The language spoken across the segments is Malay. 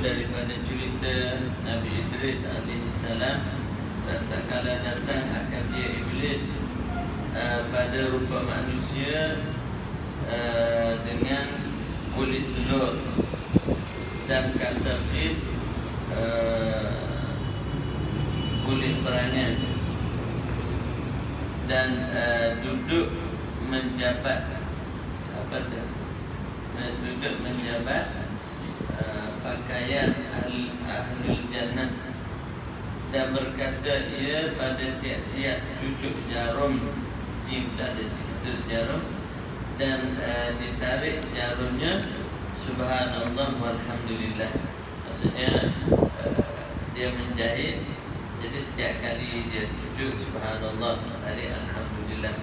daripada cerita Nabi Idris alaihissalam, dan tak kala datang akan dia iblis pada rupa manusia dengan kulit telur dan kata fit kulit perangan, dan duduk menjabat duduk menjabat pakaian ahli jannah, dan berkata ia pada tiap-tiap cucuk jarum, jim ada cucuk jarum, dan ditarik jarumnya, subhanallah walhamdulillah. Maksudnya dia menjahit, jadi setiap kali dia cucuk subhanallah, tarik alhamdulillah.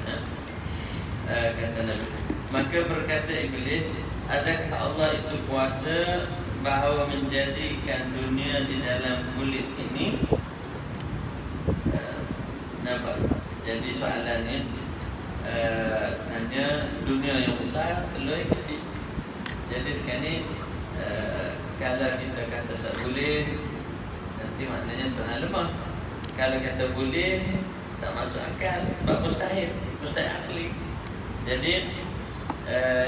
Kata Nabi. Maka berkata iblis, adakah Allah itu kuasa bahawa menjadikan dunia di dalam kulit ini? Nampak? Jadi soalannya hanya dunia yang besar, telur yang kecil. Jadi sekarang kalau kita kata tak boleh, nanti maknanya Tuhan lemah. Kalau kata boleh, tak masuk akal, sebab mustahil akli. Jadi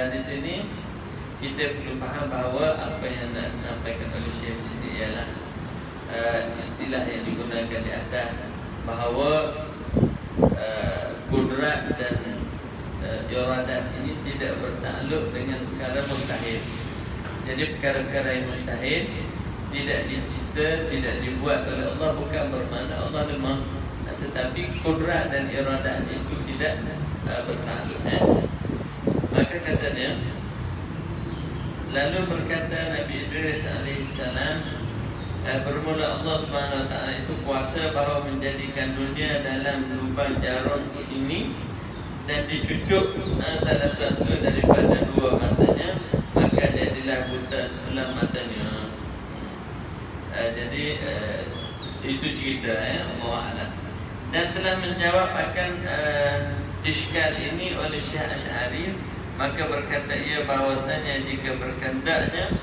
di sini kita perlu faham bahawa apa yang nak disampaikan oleh Syekh di sini ialah istilah yang digunakan di atas, bahawa kudrat dan iradat ini tidak bertakluk dengan perkara mustahil. Jadi perkara-perkara yang mustahil tidak dicipta, tidak dibuat oleh Allah, bukan bermakna Allah lemah, tetapi kudrat dan iradat itu tidak bertakluk. Maka katanya, lalu berkata Nabi Idris alaihissalam, bermula Allah SWT itu kuasa bahawa menjadikan dunia dalam lubang jarum ini dan dicucuk salah satu daripada dua matanya, maka jadilah buta sebelah matanya. Jadi itu cerita Allah A'lam. Dan telah menjawab akan iskal ini oleh Syekh Asy'ari, maka berkata ia bahawasanya jika berkendaknya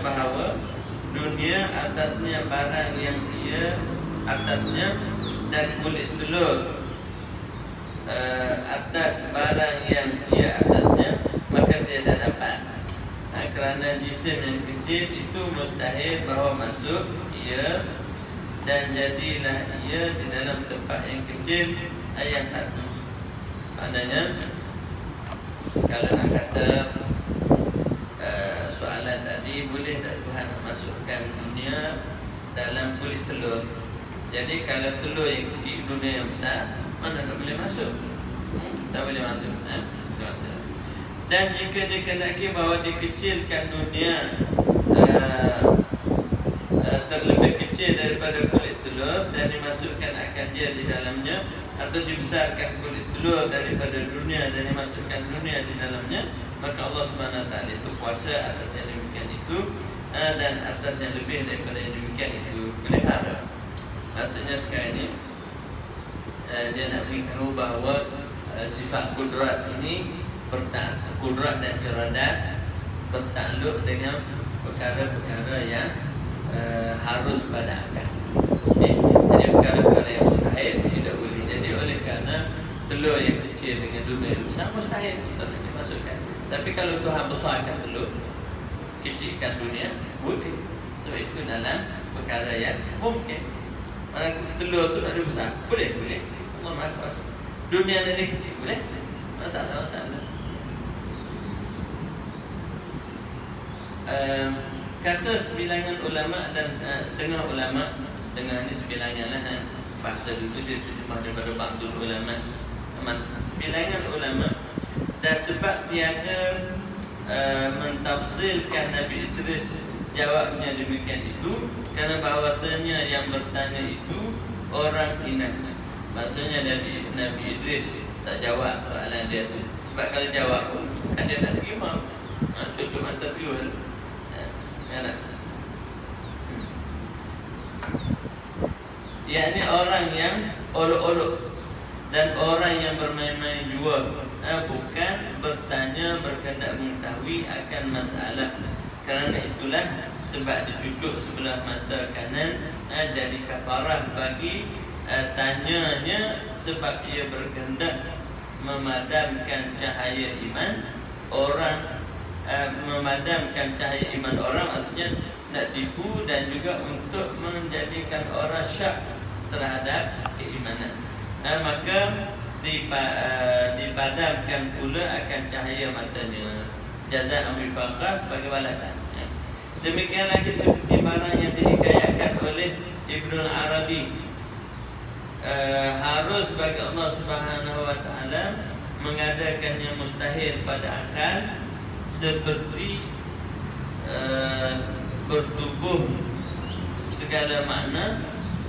bahawa dunia atasnya barang yang ia atasnya, dan kulit telur atas barang yang ia atasnya, maka tiada dapat. Kerana jisim yang kecil itu mustahil bahawa masuk ia, dan jadilah ia di dalam tempat yang kecil yang satu. Maknanya kalau nak kata soalan tadi, boleh tak Tuhan nak masukkan dunia dalam kulit telur? Jadi kalau telur yang kecil, dunia yang besar, mana tak boleh masuk? Tak boleh masuk. Dan jika dikehendaki bahawa dikecilkan dunia terlebih kecil daripada kulit telur dan dimasukkan akan dia di dalamnya, atau dibesarkan kulit telur daripada dunia dan dimasukkan dunia di dalamnya, maka Allah SWT itu kuasa atas yang demikian itu, dan atas yang lebih daripada yang demikian itu. Boleh faham? Maksudnya sekarang ini dia nak beritahu bahawa sifat kudrat ini, kudrat dan iradat bertakluk dengan perkara-perkara yang harus pada akal. Jadi perkara-perkara yang mustahil tidak boleh. Jadi oleh kerana telur yang kecil dengan dunia yang besar, mustahil tak nak dimasukkan. Tapi kalau Tuhan besarkan telur, kecilkan dunia, boleh. Sebab itu dalam perkara yang mungkin. Mana telur tu ada besar, boleh. Allah Maha Kuasa. Dunia ada kecil, boleh. Tak ada masalah. Kata sebilangan ulama dan setengah ulama, setengah ni sebilangan lah, bahasa dulu dia terjemah daripada ba'dul ulama. Sebilangan ulama, dan sebab tiada mentafsirkan Nabi Idris jawabnya demikian itu, kerana bahawasanya yang bertanya itu orang inat. Maksudnya Nabi Idris tak jawab soalan dia tu. Sebab kalau jawab pun kan dia tak terima, cucuk mata tuyul. Yakni orang yang olok-olok, Dan orang yang bermain-main jua bukan bertanya berkehendak mengetahui akan masalah. Kerana itulah sebab dicucuk sebelah mata kanan jadi kafarah bagi tanyanya, sebab ia berkehendak memadamkan cahaya iman orang. Memadamkan cahaya iman orang maksudnya nak tipu dan juga untuk menjadikan orang syak terhadap keimanan. Maka dipadamkan pula akan cahaya matanya, jazaan wifaqah, sebagai balasan. Demikian lagi seperti barang yang dihikayatkan oleh Ibnu Arabi, harus bagi Allah Subhanahu wa taala mengadakan yang mustahil pada akal, seperti bertubuh segala makna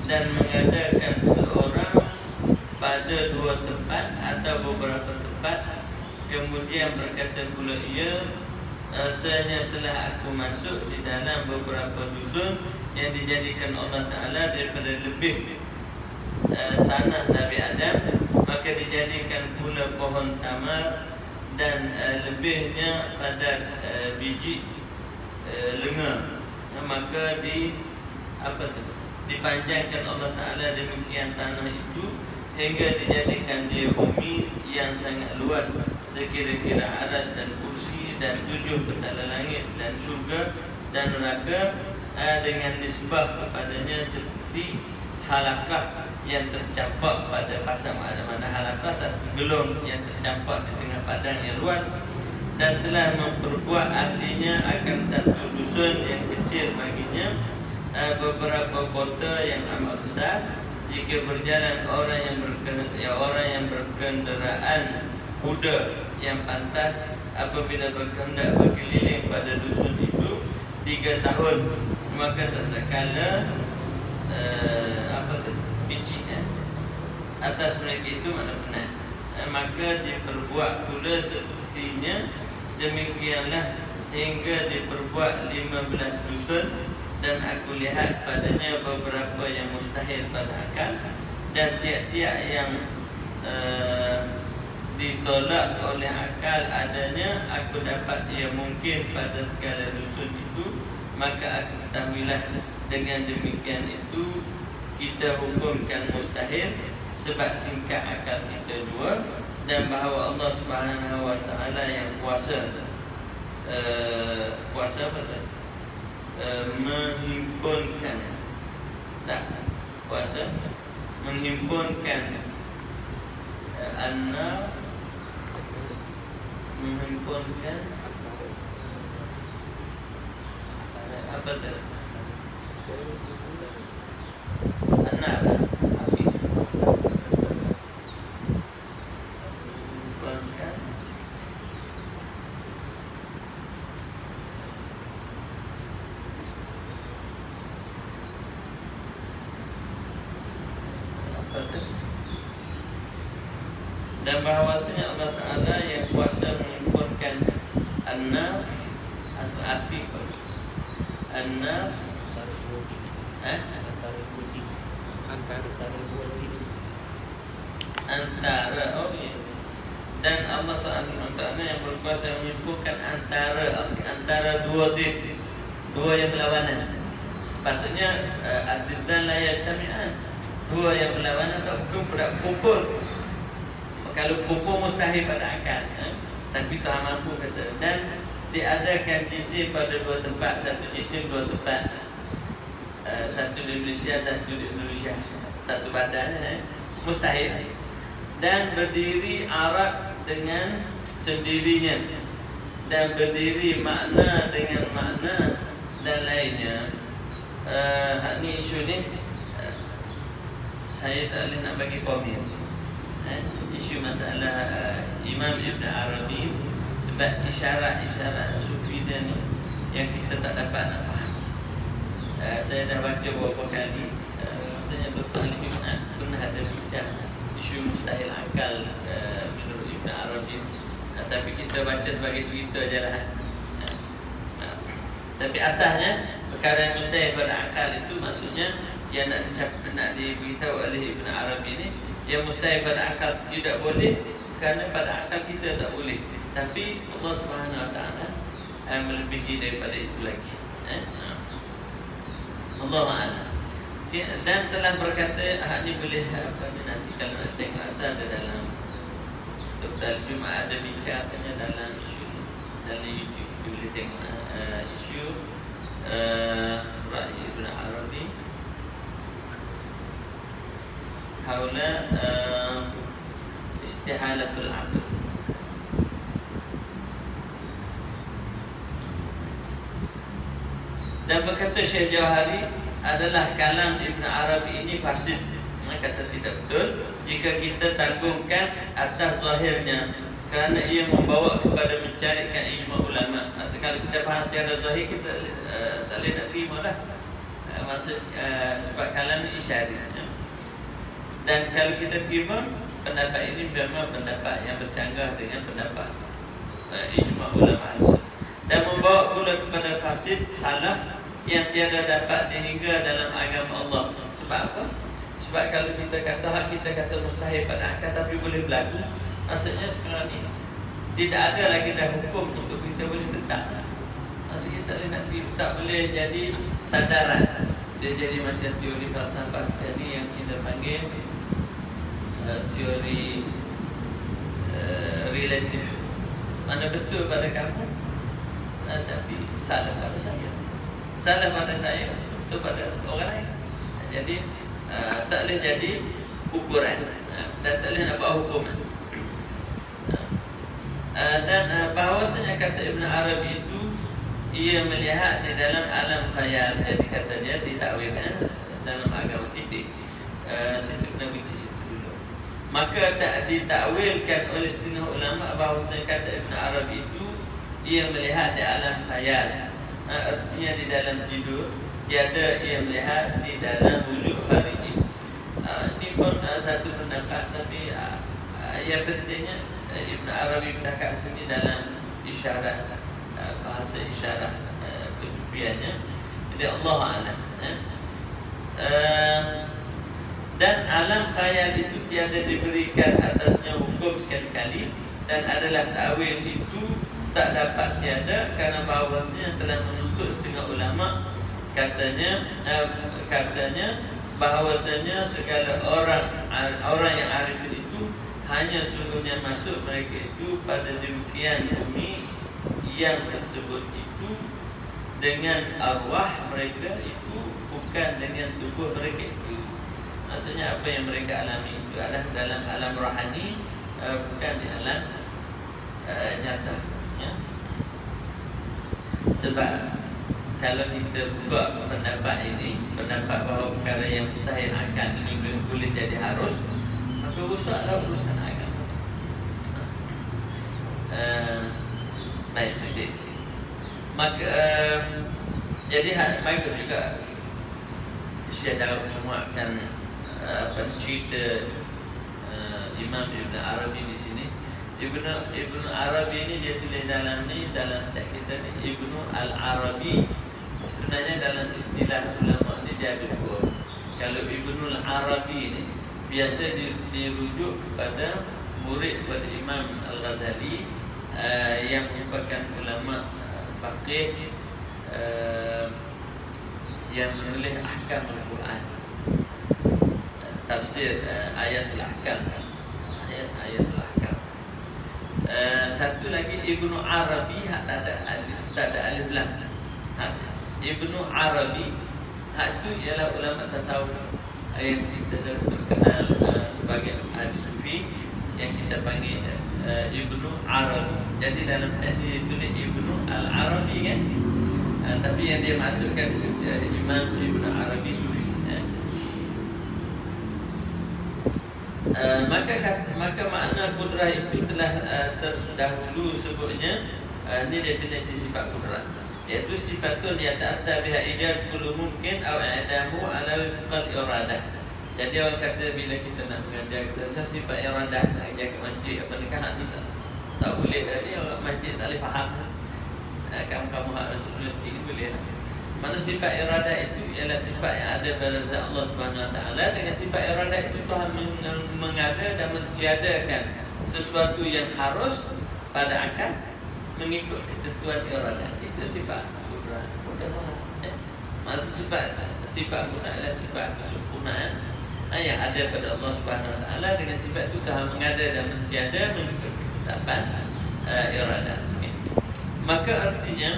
dan mengadakan seorang pada dua tempat atau beberapa tempat. Kemudian berkata pula ia, sesungguhnya telah aku masuk di dalam beberapa dusun yang dijadikan Allah Ta'ala daripada lebih tanah Nabi Adam, maka dijadikan pula pohon tamar dan lebihnya pada biji lenga. Maka dipanjangkan Allah Ta'ala demikian tanah itu hingga dijadikan dia bumi yang sangat luas, sekira-kira aras dan kursi dan 7 petala langit dan syurga dan neraka, dengan nisbah kepadanya seperti halakah yang tercampak pada pasang. Mana halakah satu gelung yang tercampak di tengah padang yang luas. Dan telah memperbuat ahlinya akan satu dusun yang kecil baginya beberapa kota yang amat besar. Jika berjalan orang yang berkenderaan kuda yang pantas, apabila berkehendak berkeliling pada dusun itu 3 tahun, maka tak kala biji atas mereka itu mana benar, maka diperbuat pula sepertinya demikianlah hingga diperbuat 15 dusun. Dan aku lihat padanya beberapa yang mustahil pada akal, dan tiap-tiap yang ditolak oleh akal adanya, aku dapat ia mungkin pada segala dusun itu. Maka aku ketahuilah dengan demikian itu kita hukumkan mustahil, sebab singkat akal kita jua, dan bahawa Allah Subhanahu wa taala yang kuasa kuasa apa tu? Menghimpunkan, tak kuasa menghimpunkan menghimpunkan apa tu? Api. Menghimpunkan dan bahawasanya Allah Ta'ala yang kuasa menghimpunkan an-nar atau api, an-nar antara dan Allah SWT yang berkuasa menghimpunkan antara dua yang berlawanan. Sepatutnya ad-diddan la yastami'an, dua yang berlawanan tak kumpul. Kalau kumpul mustahil pada akal, tapi tak mampu kata. Dan diadakan jisim pada 2 tempat, satu jisim 2 tempat, satu di Malaysia, satu di Indonesia, satu badan, mustahil. Dan berdiri arak dengan sendirinya, dan berdiri makna dengan makna dan lainnya. Hak ni isu ni saya tak boleh nak bagi komen. Isu masalah Imam Ibn Arabi, sebab isyarat-isyarat sufi dia ni yang kita tak dapat nak faham. Saya dah baca beberapa kali, maksudnya bertalib pernah ada bincang isu mustahil akal menurut Ibn Arabi, tapi kita baca sebagai cerita je lah. Tapi asalnya perkara yang mustahil pada akal itu maksudnya yang nak diberitahu oleh Ibn Arabi ni, Yang mustahil pada akal tidak boleh, kerana pada akal kita tak boleh. Tapi Allah Subhanahu Wa Taala melebihi daripada itu lagi. Allah A'lam. Dan telah berkata, ini boleh nanti kalau nak tengok asal ada dalam Dr. Jumaat ada bincang asalnya dalam isu dalam YouTube, boleh tengok isu Ra'i Ibn Arabi haula istihalatul aql. Dan berkata Syekh Jauhari adalah kalam Ibn Arabi ini fasid. Kata tidak betul jika kita tanggungkan atas zahirnya, kerana ia membawa kepada mencarikan ijma ulama. Kalau kita faham secara zahir, kita tak boleh nak terima dah. Maksud sebab kalam ini isyari. Dan kalau kita terima pendapat ini memang pendapat yang bercanggah dengan pendapat ijma ulama. Dan membawa pula kepada fasid, salah yang tiada dapat dihingga dalam agama Allah. Sebab apa? Sebab kalau kita kata kita kata mustahil pada akal tapi boleh berlaku, maksudnya sekarang ini tidak ada lagi dah hukum untuk kita boleh tetap. Maksudnya tak boleh jadi sadaran. Dia jadi macam teori falsafah seni yang kita panggil teori relatif. Mana betul pada kamu, tapi salah pada saya. Salah pada saya, betul pada orang lain. Jadi tak boleh jadi ukuran, dan tak boleh nak buat hukuman. Dan bahawasanya kata Ibn Arabi itu ia melihat di dalam alam khayal. Jadi kata dia ditakwilkan dalam agama titik. Situ kena berhenti situ dulu. Maka tak ditakwilkan oleh setengah ulama bahawasanya kata Ibn Arabi itu ia melihat di alam khayal. Artinya di dalam tidur, tiada ia melihat di dalam wujud khariji. Ini pun satu pendapat, tapi yang pentingnya Ibn Arabi bercakap sini dalam isyarat, bahasa isyarat kesufiannya. Jadi Allah A'lam. Dan alam khayal itu tiada diberikan atasnya hukum sekali-kali, dan adalah ta'wil itu tak dapat tiada, kerana bahawasanya telah menuntut setengah ulama katanya bahawasanya segala orang yang arifin itu hanya sungguhnya masuk mereka itu pada demikian bumi yang tersebut itu dengan arwah mereka itu, bukan dengan tubuh mereka itu. Maksudnya apa yang mereka alami itu adalah dalam alam rohani, bukan di alam nyata. Sebab kalau kita buat pendapat ini, pendapat bahawa perkara yang mustahil akal ini boleh jadi harus, maka rusaklah urusan agama. Baik, itu. Maka jadi bagus juga Syekh Daud memuatkan cerita Imam Ibn Arabi di sini. Ibn Arabi ini dia tulis dalam teks kita ni Ibnu Al-Arabi. Sebenarnya dalam istilah ulama ni dia ada dua. Kalau Ibnu Al-Arabi ni biasa dirujuk kepada murid kepada Imam Al-Ghazali yang merupakan ulama faqih yang menulis ahkam Al-Quran, tafsir ayatul ahkam, ayatul ahkam. Satu lagi Ibnu Arabi, tak ada alif lam. Ibnu Arabi itu ialah ulama tasawuf yang kita terkenal sebagai ahli sufi, yang kita panggil Ibnu Arabi. Jadi dalam tadi ditulis Ibnu Al-Arabi kan, tapi yang dia masukkan Imam Ibnu Arabi sufi. Maka makna kudrah itu telah terdahulu sebutnya. Ini definisi sifat kudrah, iaitu sifatun yata'atta biha ijad kullu mungkin aw i'damu ala wifqal iradah. Jadi orang kata bila kita nak mengajar, kita sifat iradah, nak ajar ke masjid apa nikah ni tak boleh. Dia orang masjid tak boleh faham. Kamu harus mesti boleh. Mana sifat iradat itu ialah sifat yang ada pada zat Allah Subhanahu Wa Taala. Dengan sifat iradat itu Tuhan mengada dan mentiadakan sesuatu yang harus pada akan mengikut ketentuan iradat. Itu sifat kudrat. Maksud sifat kudrat adalah sifat kesempurnaan yang ada pada Allah Subhanahu Wa Taala. Dengan sifat itu Tuhan mengada dan mentiada mengikut ketetapan iradat. Maka artinya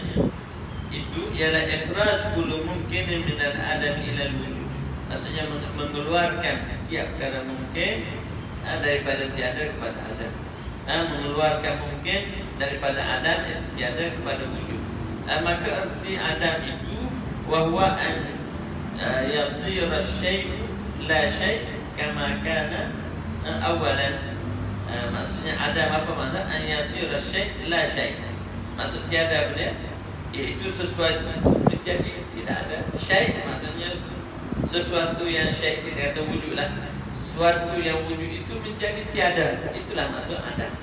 itu ialah ikhraj kullu mungkin min al-adam ila al-wujud. Maksudnya mengeluarkan setiap perkara mungkin daripada tiada kepada ada. Mengeluarkan mungkin daripada adam tiada kepada wujud. Maka arti adam itu wahwa an yasira syai' la syai' kama kana awalan. Maksudnya adam apa makna an yasira syai' la syai'. Maksud tiada benda iaitu sesuatu menjadi tidak ada. Syai' maksudnya sesuatu yang syai' kita kata wujud lah. Sesuatu yang wujud itu menjadi tiada. Itulah maksud ada.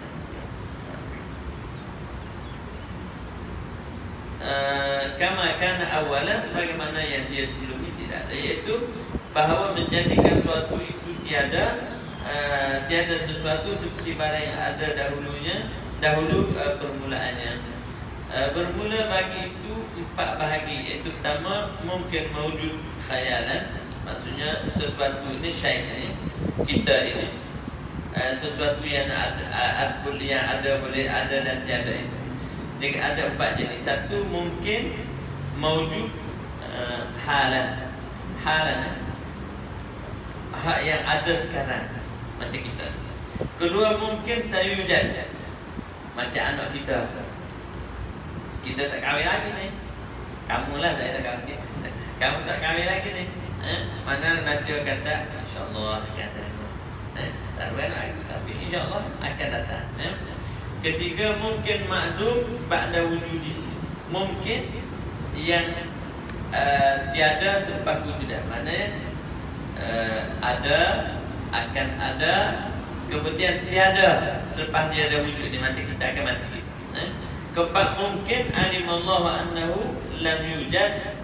Kama kana awalan, sebagaimana yang dia sebelum ini tidak ada, iaitu bahawa menjadikan sesuatu itu tiada. Tiada sesuatu seperti barang yang ada dahulu permulaannya. Bermula bagi itu 4 bahagi, iaitu pertama mungkin mawjud khayalan. Maksudnya sesuatu ini syai' ini, kita ini, sesuatu yang ada boleh ada dan tiada ini. Jadi ada 4 jenis. Satu mungkin mawjud halan. Halan hak yang ada sekarang macam kita. Kedua mungkin sayudan, macam anak kita. Kita tak kahwin lagi ni. Kamulah saya dah kahwin. Kamu tak kahwin lagi ni. Mana nanti kata insya-Allah akan datang. Tak boleh lagi tapi insya-Allah akan datang. Ketiga mungkin ma'dum ba'da wujudi. Mungkin yang tiada selepas wujudan. Maknanya ada, akan ada, kemudian tiada selepas dia ada wujud ni, macam kita akan mati. Keempat mungkin alimallahu annahu lam yujad,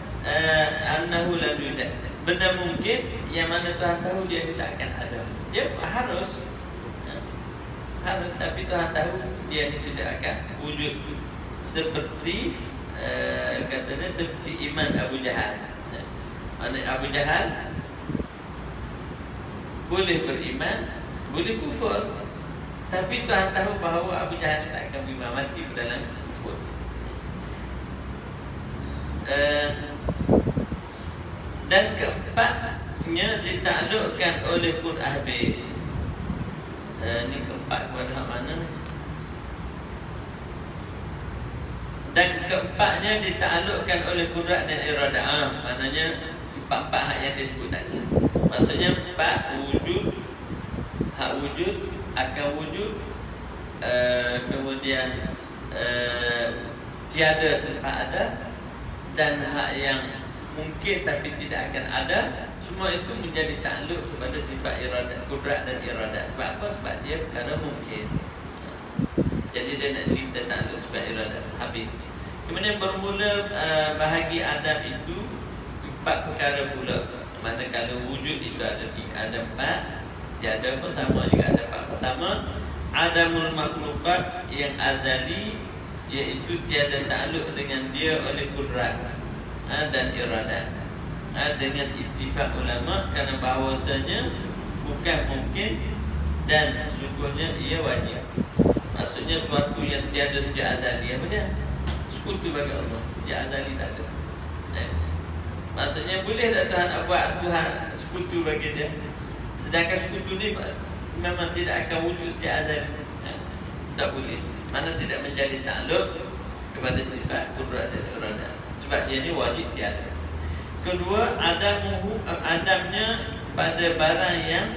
benda mungkin yang mana Tuhan tahu dia tidak akan ada. Dia harus tapi Tuhan tahu dia tidak akan wujud. Seperti katanya seperti iman Abu Jahal. Abu Jahal boleh beriman, boleh kufur, tapi Tuhan tahu bahawa Abu Jahal tak akan beriman, mati dalam kufur. Dan keempatnya ditaklukkan oleh Qur'an habis. Ini keempat kepada mana? Dan keempatnya ditaklukkan oleh Qur'an dan iradah. Maknanya empat-empat hak yang disebut tadi. Maksudnya 4 wujud, hak wujud, akan wujud, kemudian tiada selepas ada, dan hak yang mungkin tapi tidak akan ada. Semua itu menjadi takluk kepada sifat iradat, kudrat dan iradat. Sebab apa? Sebab dia perkara mungkin. Jadi dia nak cerita takluk sebab iradat. Habis. Kemudian bermula bahagi Adam itu 4 perkara pula. Manakala wujud itu ada 4, tiada pun sama juga ada 4. Pertama, adamul makhluqat yang azali, iaitu tiada takluk dengan dia oleh kudrat dan iradat. Dengan ittifaq ulama, kerana bahawasanya bukan mungkin dan sungguhnya ia wajib. Maksudnya sesuatu yang tiada sejak azali. Apa dia? Sekutu bagi Allah. Dia azali tak ada. Maksudnya boleh tak Tuhan nak buat Tuhan sekutu bagi dia? Sedangkan sekutu ni memang tidak akan wujud sejak azali. Tak boleh. Mana tidak menjadi takluk kepada sifat kudrat dan iradat. Sebab dia ni wajib tiada. Kedua, adamnya pada barang yang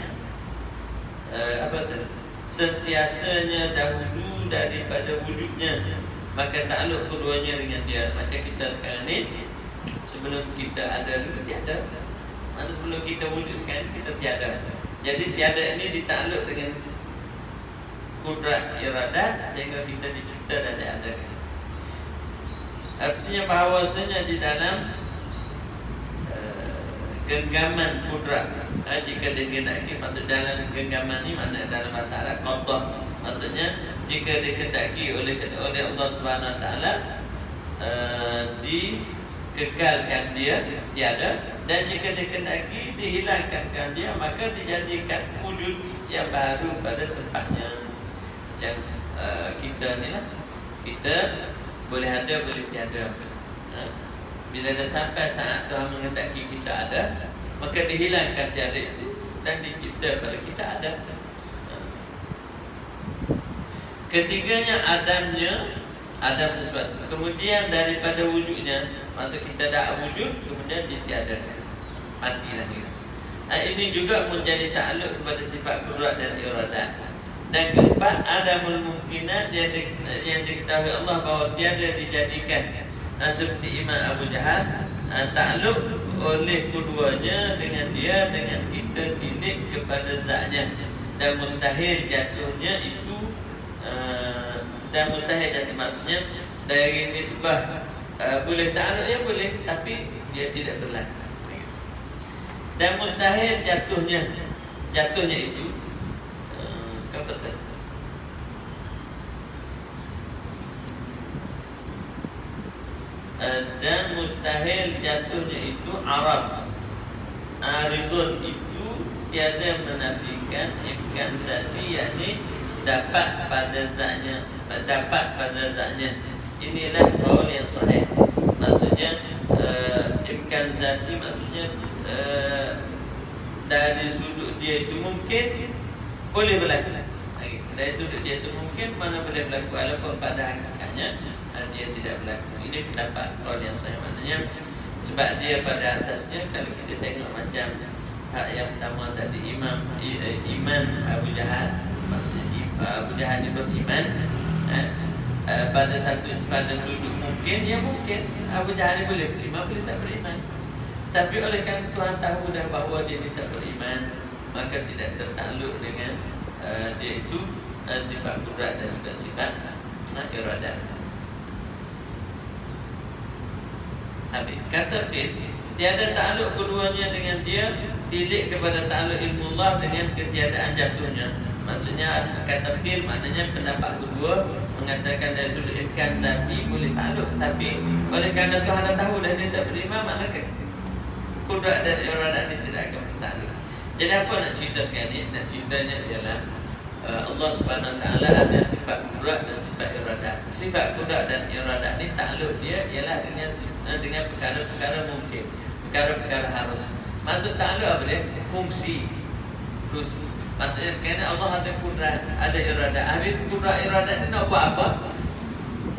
sentiasanya dahulu daripada wujudnya, maka takluk keduanya dengan dia. Macam kita sekarang ni, sebelum kita ada dulu tiada. Mana sebelum kita wujud sekarang kita tiada. Jadi tiada ini ditakluk dengan kudrat iradat sehingga kita dicipta dan diadakan. Artinya bahawasanya di dalam genggaman kudrat. Jika dikehendaki, maksud dalam genggaman ni makna dalam bahasa Arab qadha. Maksudnya jika dikehendaki oleh Allah Subhanahu Wa Taala dikekalkan dia tiada, dan jika dikehendaki dihilangkan dia, maka dijadikan wujud yang baru pada tempatnya. Yang kita ni lah, kita boleh ada, boleh tiada. Bila dah sampai saat Tuhan menghendaki kita ada, maka dihilangkan tiada itu dan dicipta pada kita ada. Ketiganya Adam sesuatu. Kemudian daripada wujudnya, maksud kita dah wujud, kemudian ditiadakan, matilah dia. Ini juga menjadi takluk kepada sifat kudrat dan iradat. Dan keempat, adamul mungkinat, yang diketahui Allah bahawa tiada dijadikan. Seperti Imam Abu Jahal, takluk oleh keduanya dengan dia, dengan kita tilik kepada zatnya, dan mustahil jatuhnya itu, dan mustahil jatuh maksudnya dari nisbah boleh takluk ya boleh, tapi dia tidak berlaku. Dan mustahil jatuhnya itu kan betul. Dan mustahil jatuhnya itu aridun itu tiada menafikan imkan zati, yakni dapat pada zatnya. Inilah qaul yang sahih. Maksudnya imkan zati maksudnya dari sudut dia itu mungkin boleh berlaku. Dari sudut dia itu mungkin mana boleh berlaku, walaupun pada hakikatnya dia tidak berlaku. Ini pendapat qaul yang sahih, maknanya sebab dia pada asasnya, kalau kita tengok macam hak yang pertama tadi, iman Abu Jahal, maksudnya Abu Jahal dia beriman pada sudut mungkin, ya mungkin Abu Jahal boleh beriman, boleh tak beriman. Tapi oleh kerana Tuhan tahu dah bahawa dia tidak beriman, maka tidak tertakluk dengan dia itu sifat kudrat dan juga sifat iradat. Habis kata tiada takluk keduanya dengan dia, tilik kepada takluk ilmu Allah dengan ketiadaan jatuhnya. Maksudnya kata fil maknanya pendapat kedua mengatakan dari sudut imkan zati boleh takluk, tapi oleh kerana Tuhan dah tahu dah dia tak beriman, maknanya kudrat dan iradat ini tidak akan bertakluk. Jadi apa nak cerita sekarang ni? Nak ceritanya ialah Allah Subhanahu Wa Taala ada sifat kudrat dan sifat iradat. Sifat kudrat dan iradat ni takluk dia ialah dengan perkara-perkara mungkin, perkara-perkara harus. Maksud takluk apa dia? Fungsi. Maksudnya sekarang Allah ada kudrat, ada iradat. Habis kudrat iradat ni nak buat apa?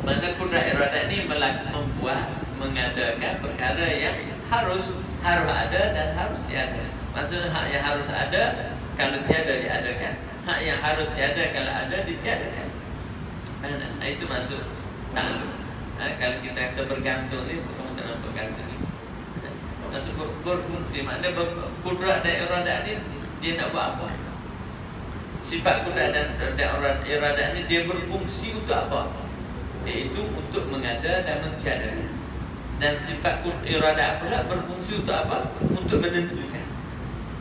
Mana kudrat iradat ni membuat, mengadakan perkara yang harus ada dan harus tiada. Maksudnya hak yang harus ada, kalau tiada diadakan. Hak yang harus tiada, kalau ada ditiadakan. Itu maksud takluk. Kalau kita kata bergantung ni, bukan dalam bergantung ni, maksud berfungsi. Maknanya kudrat dan iradat ni dia nak buat apa? Sifat kudrat dan iradat ni dia berfungsi untuk apa? Iaitu untuk mengada dan mentiada. Dan sifat iradat pula berfungsi untuk apa? Untuk menentukan.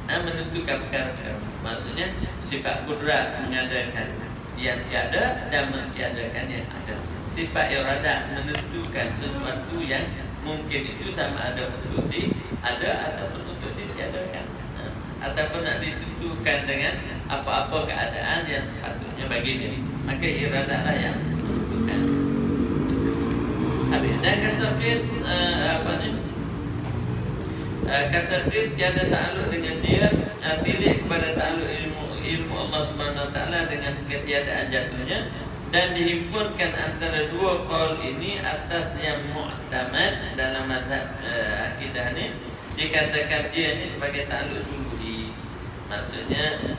Menentukan perkara-perkara. Maksudnya sifat kudrat mengadakan yang tiada dan mentiadakan yang ada. Sifat iradat menentukan sesuatu yang mungkin itu sama ada untuk ada ataupun untuk ditiadakan, ataupun nak ditentukan dengan apa-apa keadaan yang sepatutnya bagi dia. Maka iradatlah yang menentukan. Habis dan kata fi'il kata fi'il tiada takluk dengan dia, tilik kepada takluk ilmu Allah Subhanahu Wa Taala dengan ketiadaan jatuhnya, dan dihimpunkan antara dua qaul ini atas yang mu'tamad dalam mazhab akidah ni. Dikatakan dia ni sebagai takluk suluhi. Maksudnya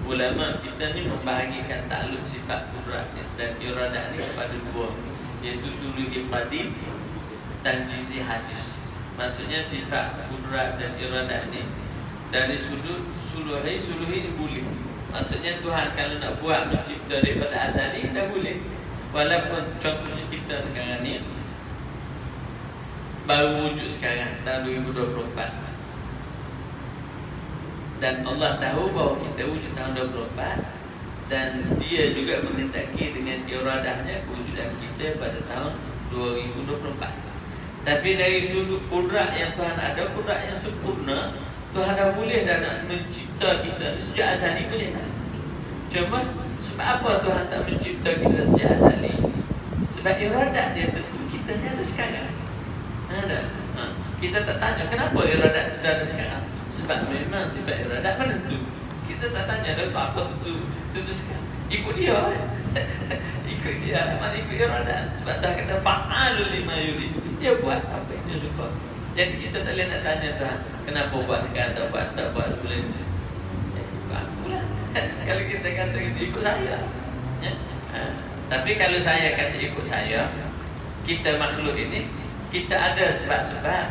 ulama kita ni membahagikan takluk sifat kudrat dan iradat ni kepada dua, iaitu suluhi qadim, tanjizi hadis. Maksudnya sifat kudrat dan iradat ni dari sudut suluhi ni boleh. Maksudnya Tuhan kalau nak buat mencipta daripada asali dah boleh. Walaupun contohnya kita sekarang ni baru wujud sekarang tahun 2024. Dan Allah tahu bahawa kita wujud tahun 24, dan Dia juga menghendaki dengan iradahnya kewujudan kita pada tahun 2024. Tapi dari sudut kudrat yang Tuhan ada, kudrat yang sempurna, Tuhan dah boleh dah nak mencipta kita sejak azali boleh tak? Cuma sebab apa Tuhan tak mencipta kita sejak azali? Sebab iradat Dia tentu kita ni ada sekarang. Kita tak tanya kenapa iradat kita ada sekarang. Sebab memang sifat iradat menentu. Kita tak tanya dah apa tentu sekarang. Ikut dia. Ikut dia. Mana ikut iradat. Sebab dah kata fa'alul lima yurid. Dia buat apa yang dia suka. Jadi kita tak boleh nak tanya Tuhan, kenapa buat sekarang, tak buat sebelum ni. Akulah. Kalau kita kata kita ikut saya. Ya? Tapi kalau saya kata ikut saya, kita makhluk ini, kita ada sebab-sebab.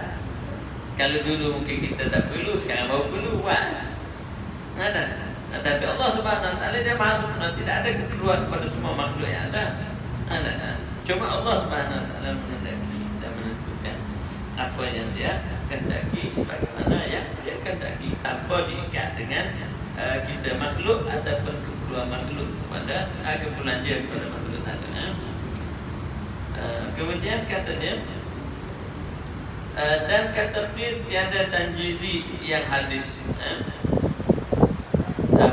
Kalau dulu mungkin kita tak perlu, sekarang baru perlu buat. Tapi Allah Subhanahu Wa Taala Dia Maha Sempurna, tidak ada keperluan kepada semua makhluk yang ada. Cuma Allah Subhanahu Wa Taala menghendaki dan menentukan apa yang Dia kehendaki sebagaimana yang Dia kehendaki, tanpa diikat dengan kita makhluk ataupun keperluan makhluk kepada keperluan Dia kepada makhluk ada. Kemudian katanya, dan kata Pir tiada tanjizi yang hadis.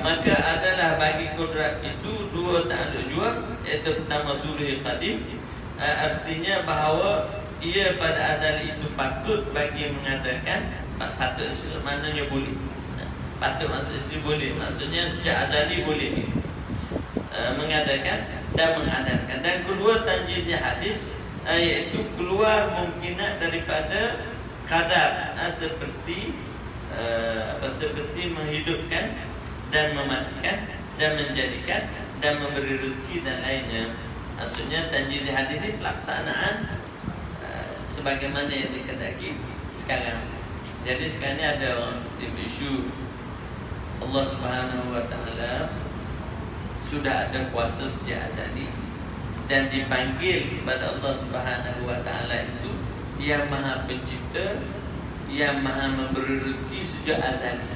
Maka adalah bagi kudrat itu dua ta'aluk jua, iaitu pertama zulhi qadim, artinya bahawa ia pada azali itu patut bagi mengadakan. Patut maknanya boleh. Patut maksudnya boleh, maksudnya sejak azali boleh mengadakan dan mengadakan. Dan kedua tanjizi hadis, iaitu keluar mungkinat daripada kadar, seperti seperti menghidupkan dan mematikan dan menjadikan dan memberi rezeki dan lainnya. Maksudnya tanjiz hadis ini pelaksanaan sebagaimana yang dikehendaki sekarang. Jadi sekarang ni ada orang isu Allah Subhanahu Wa Taala sudah ada kuasa sejak azali, dan dipanggil kepada Allah Subhanahu Wa Taala itu yang Maha Pencipta, yang Maha memberi rezeki sejak azali.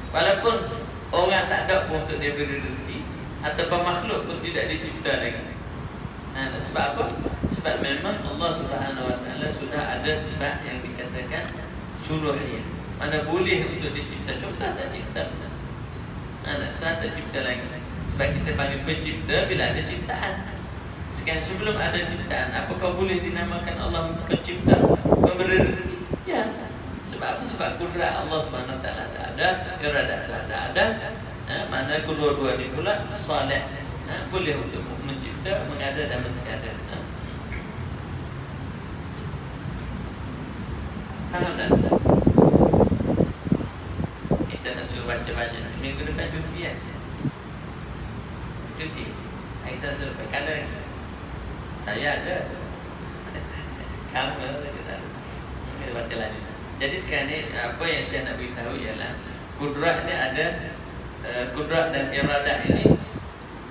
Walaupun orang tak ada pun untuk dia beri rezeki, ataupun makhluk pun tidak dicipta lagi. Sebab apa? Sebab memang Allah Subhanahu Wa Taala sudah ada sifat yang dikatakan suluhiyah, mana boleh untuk dicipta. Contoh tak cipta, tak cipta lagi. Sebab kita panggil pencipta bila ada ciptaan. Sekarang sebelum ada ciptaan, apakah boleh dinamakan Allah pencipta, memberi rezeki? Ya. Sebab apa? Sebab kudrat Allah Subhanahu Wa Taala tak ada, iradat tak ada. Mana kedua-dua ni pula soleh, boleh untuk mencipta, mengada dan mencipta. Faham tak? Kita nak suruh baca-baca. Minggu depan cuti kan? Cuti. Aisyah suruh pakai kadar. Saya ada. Kamu kita baca lagi. Jadi sekarang ni apa yang saya nak beritahu ialah kudrat ni ada, kudrat dan iradat ini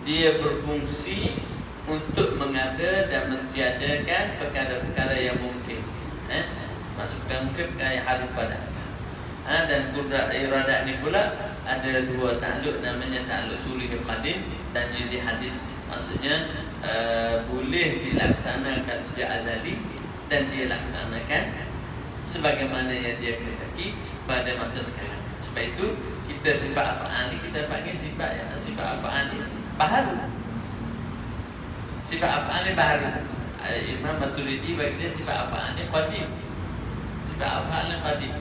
dia berfungsi untuk mengada dan mentiadakan perkara-perkara yang mungkin. Maksudkan mungkin perkara yang harus pada. Dan kudrat iradat ni pula ada dua ta'aluk, namanya ta'aluk sulih qadim dan jizi hadis. Maksudnya boleh dilaksanakan sejak azali dan dia laksanakan sebagaimana yang dia kehendaki pada masa sekarang. Sebab itu kita sifat af'al ni kita panggil sifat af'al ni baharu. Sifat af'al ni baharu. Imam Maturidi bagi dia sifat af'al ni qadim. Sifat af'al ni qadim.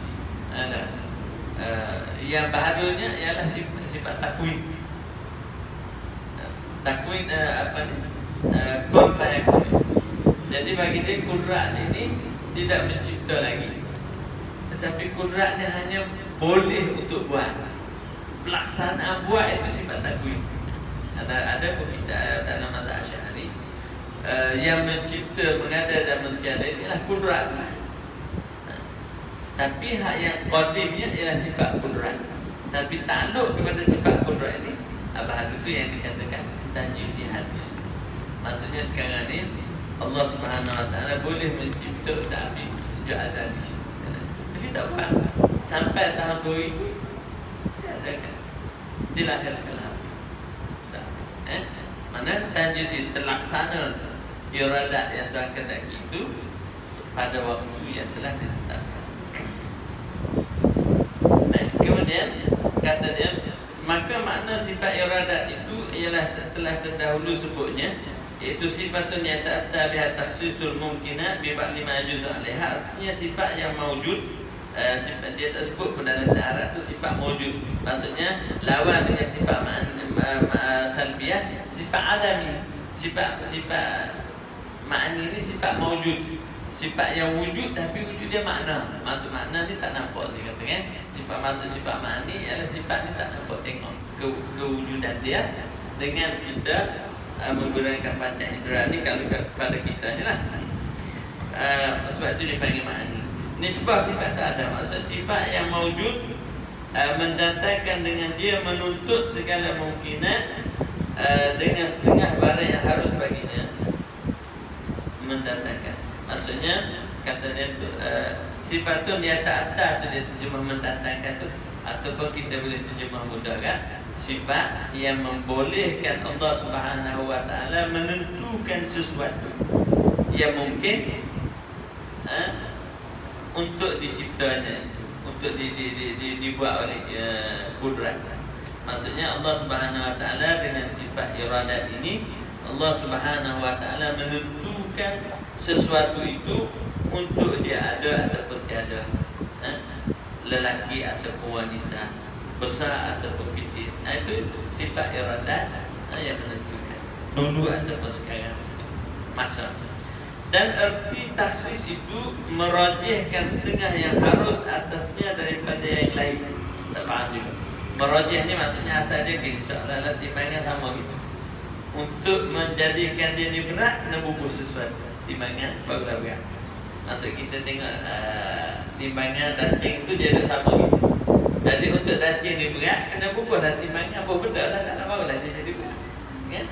Yang baharunya ialah sifat takwin. Takwin apa ni? Kun fayakun. Jadi bagi dia kudrat ini tidak mencipta lagi, tetapi kudratnya hanya boleh untuk buat. Pelaksanaan buat itu sifat takwin. Ada pun kita dalam mazhab Asy'ari yang mencipta, mengada dan mentiada inilah kudrat. Tapi hak yang qadimnya ialah sifat kudrat. Tapi takluk kepada sifat kudrat ini, abah itu yang dikatakan tanjizi hadis. Maksudnya sekarang ni Allah Subhanahu Wa Taala boleh mencipta, tapi sejak azali. Tapi tak buat. Sampai tahun 2000 dia adakan. Dilahirkanlah mana tanjiz terlaksana iradat yang Tuhan kehendaki itu pada waktu yang telah ditetapkan. Kemudian kata dia, maka makna sifat iradat itu ialah telah terdahulu sebutnya, iaitu sifatun yata'atta biha takhsisul mumkinat bi ba'd ma yajuz 'alaiha. Artinya sifat yang maujud. Sifat dia tak sebut pun dalam Arab tu sifat maujud. Maksudnya lawan dengan sifat salbiah, sifat adami. Sifat ma'ani ni sifat maujud. Sifat yang wujud tapi wujud dia makna. Maksud makna ni tak nampak dia kata kan. Sifat maksud sifat ma'ani ialah sifat ni tak nampak tengok kewujudan dia dengan kita menggunakan panca indera ni kalau pada kita ni lah. Sebab tu dia panggil ma'ani. Nisbah sifat tak ada. Maksud sifat yang maujud mendatangkan dengan dia menuntut segala mungkinat dengan setengah barang yang harus baginya mendatangkan. Maksudnya kata dia tu sifatun dia tak ada tu dia terjemah mendatangkan tu, ataupun kita boleh terjemah mudah kan, sifat yang membolehkan Allah Subhanahu Wa Taala menentukan sesuatu yang mungkin untuk diciptanya, untuk dibuat oleh kudrat. Maksudnya Allah Subhanahu Wa Taala dengan sifat iradat ini, Allah Subhanahu Wa Taala menentukan sesuatu itu untuk dia ada ataupun tiada, lelaki ataupun wanita, besar ataupun kecil. Itu sifat iradat yang menentukan dulu ataupun sekarang masa. Dan erti taksis itu merajihkan setengah yang harus atasnya daripada yang lain. Tak faham juga. Merajih ni maksudnya asal dia gini, soalan timbangan sama gitu. Untuk menjadikan dia ni berat, kena bubuh sesuatu. Timbangan barulah berat. Maksud kita tengok timbangan dacing tu dia ada sama gitu. Jadi untuk dacing ni berat, kena bubuhlah timbangan apa benda lah, tak barulah dia jadi berat. Kan?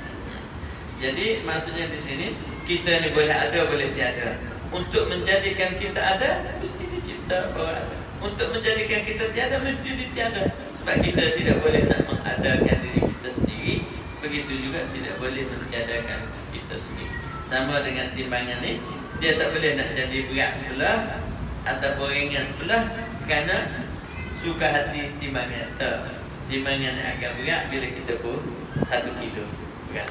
Jadi maksudnya di sini kita ni boleh ada, boleh tiada. Untuk menjadikan kita ada, mesti dicipta bahawa ada. Untuk menjadikan kita tiada, mesti ditiada. Sebab kita tidak boleh nak mengadakan diri kita sendiri, begitu juga tidak boleh mentiadakan kita sendiri. Sama dengan timbangan ni, dia tak boleh nak jadi berat sebelah ataupun ringan sebelah kerana suka hati timbangan. Timbangan yang agak berat bila kita pun 1 kilo berat.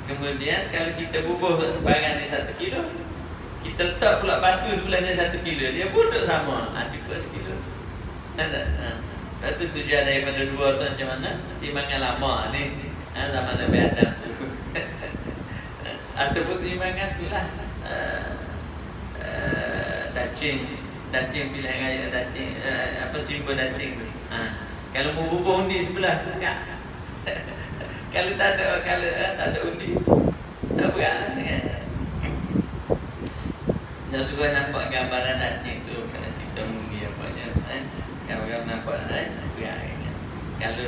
Kemudian kalau kita bubuh barang ni 1 kilo, kita letak pula batu sebelah ni 1 kilo, dia pun duduk sama, cukup sekilo. Lepas tu tujuan daripada 2 tu macam mana? Timbangan lama ni, zaman Nabi Adam. Ataupun timbangan tu lah dacing pilihan raya dacing, simbol dacing tu. Kalau mau bubuh undi sebelah tu enggak. Kalau tak ada undi, tak berat kan? Dah suka nampak gambaran dacing tu pada cerita movie apanya, kalau nampak berat kan? Kalau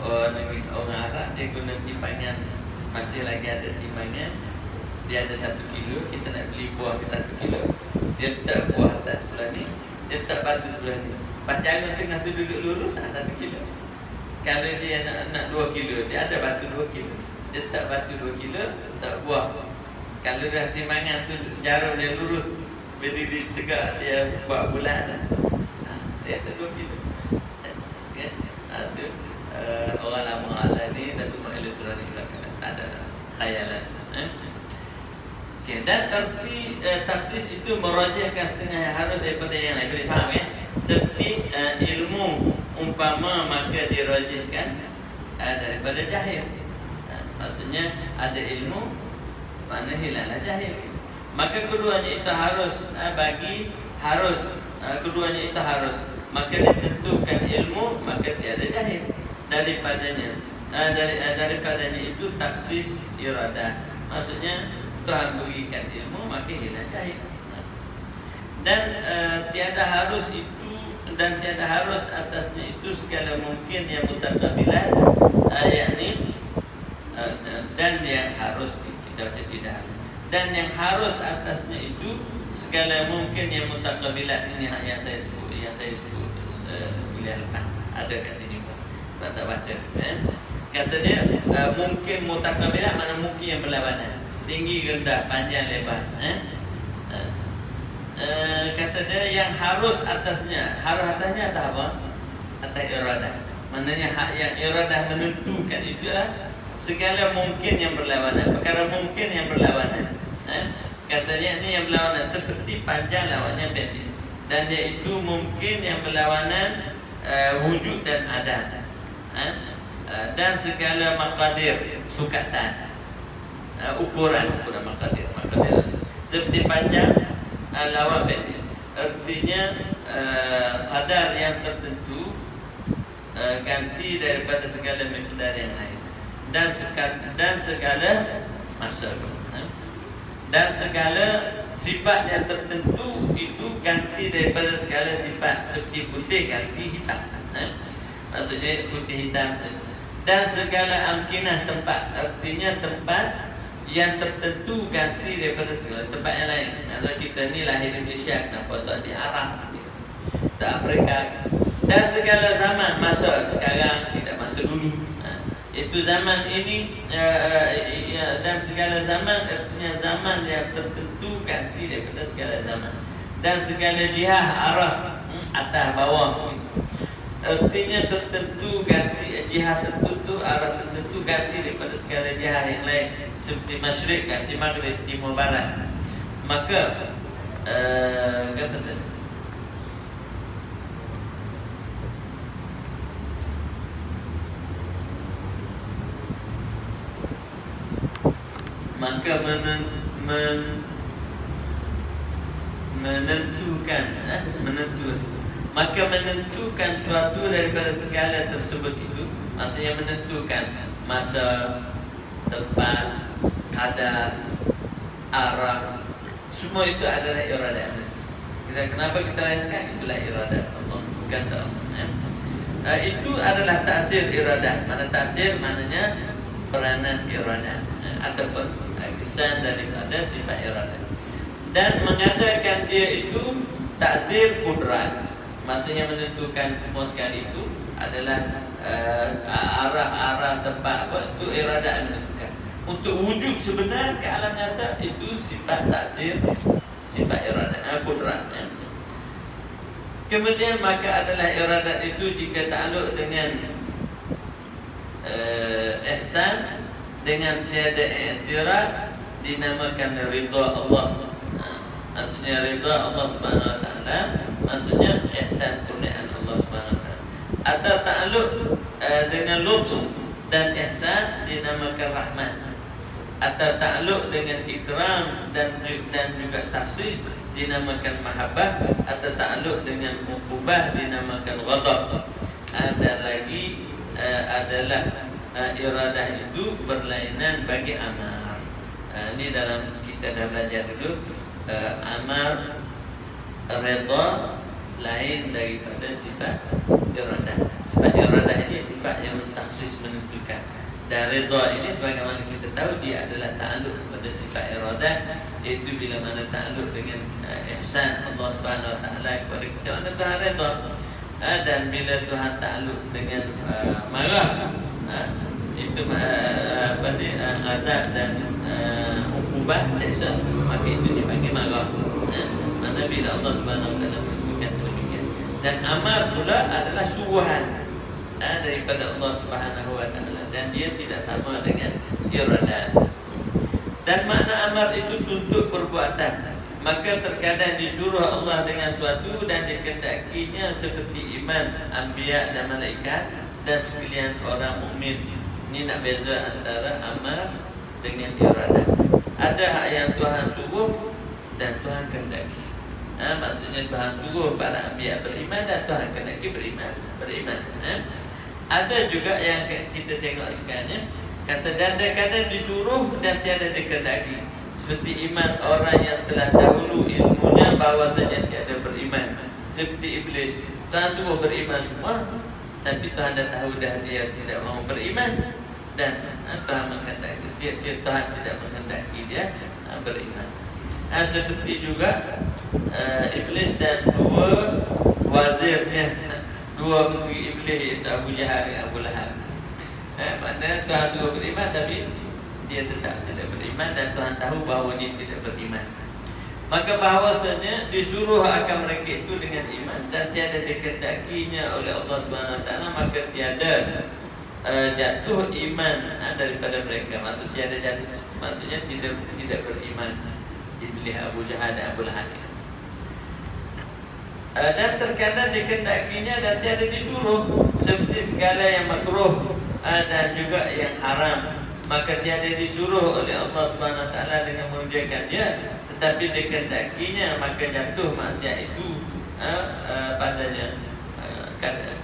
orang Arab dia guna timbangan, masih lagi ada timbangan, dia ada 1 kilo, kita nak beli buah ke 1 kilo, dia letak buah atas sebelah ni, dia letak batu sebelah ni, panjangan tengah tu duduk lurus 1 kilo. Kalau dia nak 2 kilo, dia ada batu 2 kilo. Dia letak batu 2 kilo, letak buah. Kalau dah timbangan tu jarum dia lurus, berdiri tegak, dia buat bulat. Dia ada 2 kilo. Orang lama Allah ni dah semua elektronik lah, tak ada khayalan. Dan erti taksis itu merajihkan setengah yang harus daripada yang lain. Boleh faham ya? Seperti ilmu umpama maka dirajihkan daripada jahil. Maksudnya ada ilmu, mana hilanglah jahil. Maka keduanya itu harus keduanya itu harus. Maka ditentukan ilmu, maka tiada jahil. Daripadanya itu taksis iradah. Maksudnya Tuhan berikan ilmu, maka hilang jahil. Dan tiada harus itu, dan tiada harus atasnya itu segala mungkin yang mutaqabilah, yakni dan yang harus kita baca tidak. Dan yang harus atasnya itu segala mungkin yang mutaqabilat. Ini yang saya sebut kuliah lepas. Ada kat sini pun. Tak baca. Kata dia mungkin mutaqabilat, mana mungkin yang berlawanan. Tinggi, rendah, panjang, lebar. Kata dia yang harus atasnya atas apa? Atas iradah. Maknanya hak yang iradah menentukan itulah segala mungkin yang berlawanan. Perkara mungkin yang berlawanan. Katanya ini yang berlawanan seperti panjang lawannya pendek. Dan dia itu mungkin yang berlawanan wujud dan ada. Dan segala maqadir sukatan. Ukuran maqadir. Seperti panjang lawan pendek. Artinya kadar yang tertentu ganti daripada segala miqdar yang lain, dan segala masa, dan segala sifat yang tertentu itu ganti daripada segala sifat. Seperti putih ganti hitam, maksudnya putih hitam. Dan segala amkinah tempat, artinya tempat yang tertentu ganti daripada segala tempat yang lain. Kalau kita ni lahir di Malaysia, kenapa tak di Arab, di Afrika? Dan segala zaman, masa sekarang tidak masa dulu. Itu zaman ini dan segala zaman, artinya zaman yang tertentu ganti daripada segala zaman. Dan segala jihah, arah, atas bawah, artinya tertentu ganti jihah tertentu, arah tertentu ganti daripada segala jihah yang lain. Seperti masyrik ganti maghrib, timur barat. Maka kata tadi, maka menentukan suatu daripada segala tersebut itu, maksudnya menentukan masa, tempat, kadar, arah, semua itu adalah iradah. Kenapa kita rasakan? Itulah iradah Allah, bukan Allah. Itu adalah taksir iradah. Mana taksir? Maknanya peranan iradah ataupun kesan daripada sifat iradah. Dan mengadakan dia itu taksir kudrat, maksudnya menentukan semua sekali itu adalah arah-arah tempat apa itu iradah menentukan. Untuk wujud sebenar ke alam nyata itu sifat taksir, sifat iradah kudrat. Kemudian maka adalah iradah itu jika takluk dengan ihsan, dengan tiada i'tirad, dinamakan ridha Allah. Maksudnya ridha Allah Subhanahu wa taala, maksudnya ihsan, kurniaan Allah Subhanahu wa taala. Atau ta'alluq dengan lutf dan ihsan, dinamakan rahmat. Atau ta'alluq dengan ikram dan juga takhsis, dinamakan mahabbah. Atau ta'alluq dengan uqubah, dinamakan ghadab. Dan lagi adalah iradah itu berlainan bagi amar. Ini dalam kita dah belajar dulu. Amar, redha lain daripada sifat iradah. Sifat iradah ini sifat yang mentaksis, menentukan. Dan redha ini sebagaimana kita tahu dia adalah ta'alluq kepada sifat iradah, iaitu bila mana ta'alluq dengan ihsan Allah Subhanahu wa taala kepada kita, mana Tuhan redha. Dan bila Tuhan ta'alluq dengan marah, itu azab dan uqubat, seksa, maka itu dipanggil marah. Mana bila Allah Subhanahu wa taala menentukan sedemikian. Dan amar pula adalah suruhan daripada Allah Subhanahu wa taala, dan dia tidak sama dengan iradah. Dan makna amar itu tuntut perbuatan. Maka terkadang disuruh Allah dengan suatu dan dikehendakinya, seperti iman, anbiya dan malaikat dan sekalian orang mukmin. Ini nak beza antara amar dengan iradah. Ada hak yang Tuhan suruh dan Tuhan kehendaki. Maksudnya Tuhan suruh para anbiya beriman dan Tuhan kehendaki beriman. Ada juga yang kita tengok sekarang, kata kadang-kadang disuruh dan tiada dikehendaki. Seperti iman orang yang telah dahulu ilmunya bahawasanya tiada beriman, seperti iblis. Tuhan suruh beriman semua, tapi Tuhan dah tahu dah dia tidak mau beriman, dan Tuhan menghendaki Tuhan tidak menghendaki dia beriman. Seperti juga Iblis dan dua wazirnya, dua menteri Iblis, iaitu Abu Jahal dan Abu Lahab. Maknanya Tuhan suruh beriman tapi dia tetap tidak beriman, dan Tuhan tahu bahawa dia tidak beriman. Maka bahawasanya disuruh akan mereka itu dengan iman dan tiada dikehendakinya oleh Allah SWT, maka tiada jatuh iman daripada mereka. Maksudnya tiada jatuh, maksudnya tidak beriman Iblis, Abu Jahal dan Abu Lahab. Dan terkadang dikehendakinya dan tiada disuruh, seperti segala yang makruh dan juga yang haram, maka tiada disuruh oleh Allah SWT dengan mengerjakan dia, tetapi dikehendakinya maka jatuh maksiat itu padanya.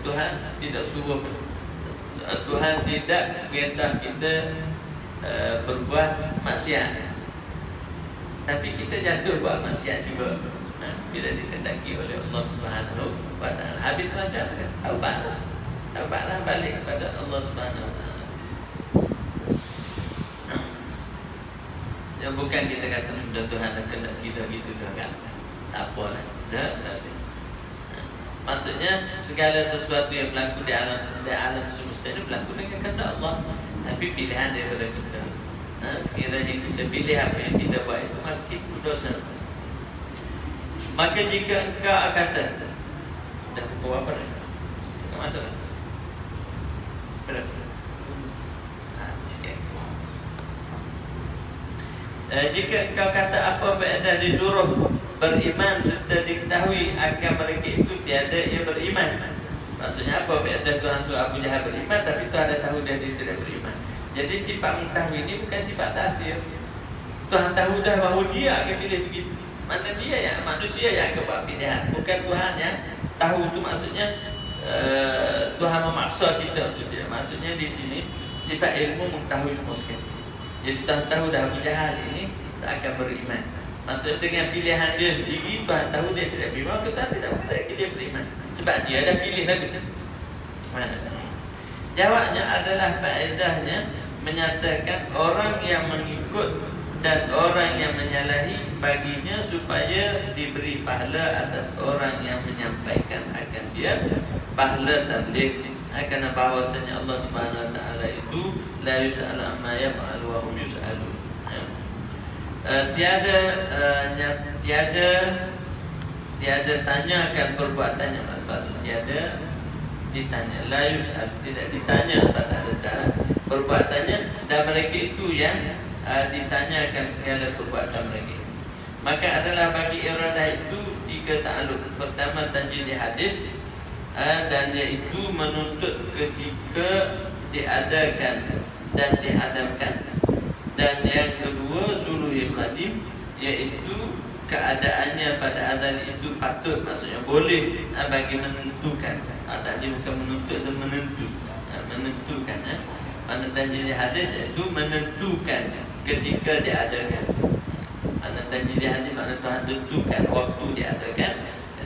Tuhan tidak suruh, Tuhan tidak perintah kita berbuat maksiat, tapi kita jatuh buat maksiat juga bila dikehendaki oleh Allah Subhanahu wa taala. Habis macam taubatlah balik kepada Allah Subhanahu wa taala. Yang bukan kita kata sudah Tuhan dah kehendak kita gitu dah kan. Tak apalah. Dah. Maksudnya segala sesuatu yang berlaku di alam semesta ini berlaku dengan kehendak Allah, tapi pilihan daripada kita. Sekiranya kita pilih apa yang kita buat itu, maka itu dosa. Maka jika engkau kata, dah pukul apa dah? Tak masalah. Berapa? Sikit. Jika engkau kata apa dah disuruh beriman serta diketahui akan mereka itu tiada yang beriman. Maksudnya apa? Dah Tuhan suruh Abu Jahal beriman, tapi Tuhan dah tahu dia tidak beriman. Jadi sifat mengetahui ini bukan sifat taksir. Tuhan tahu dah bahawa dia akan pilih begitu. Mana dia yang manusia yang akan buat pilihan, bukan Tuhan yang tahu. Itu maksudnya Tuhan memaksa kita untuk dia. Maksudnya di sini sifat ilmu mengetahui semua sekali. Jadi Tuhan tahu dah Abu Jahal ini tak akan beriman. Maksudnya dengan pilihan dia sendiri, Tuhan tahu dia tidak beriman, maka Tuhan tidak menghendaki dia beriman, sebab dia dah pilih lagu tu. Jawabnya adalah faedahnya menyatakan orang yang mengikut dan orang yang menyalahi baginya supaya diberi pahala atas orang yang menyampaikan akan dia, pahala tabligh. Kerana bahawasanya Allah Subhanahu wa taala itu la yus'alu amma yaf'alu wa hum yus'alun. Tiada tanyakan perbuatannya, maksud tiada ditanya, la yus'al, tidak ditanya pada perbuatannya, dan mereka itu yang ditanyakan segala perbuatan mereka. Maka adalah bagi iradah itu tiga ta'aluk. Pertama tanjil hadis, dan iaitu menuntut ketika diadakan dan diadamkan. Dan yang kedua suluhil qadim, iaitu keadaannya pada azal itu patut, maksudnya boleh bagi menentukan. Tadi bukan menuntut, itu menentukan. Mana tanjil hadis iaitu menentukan ketika diadakan. Mana tanjil hadis makna Tuhan tentukan waktu diadakan.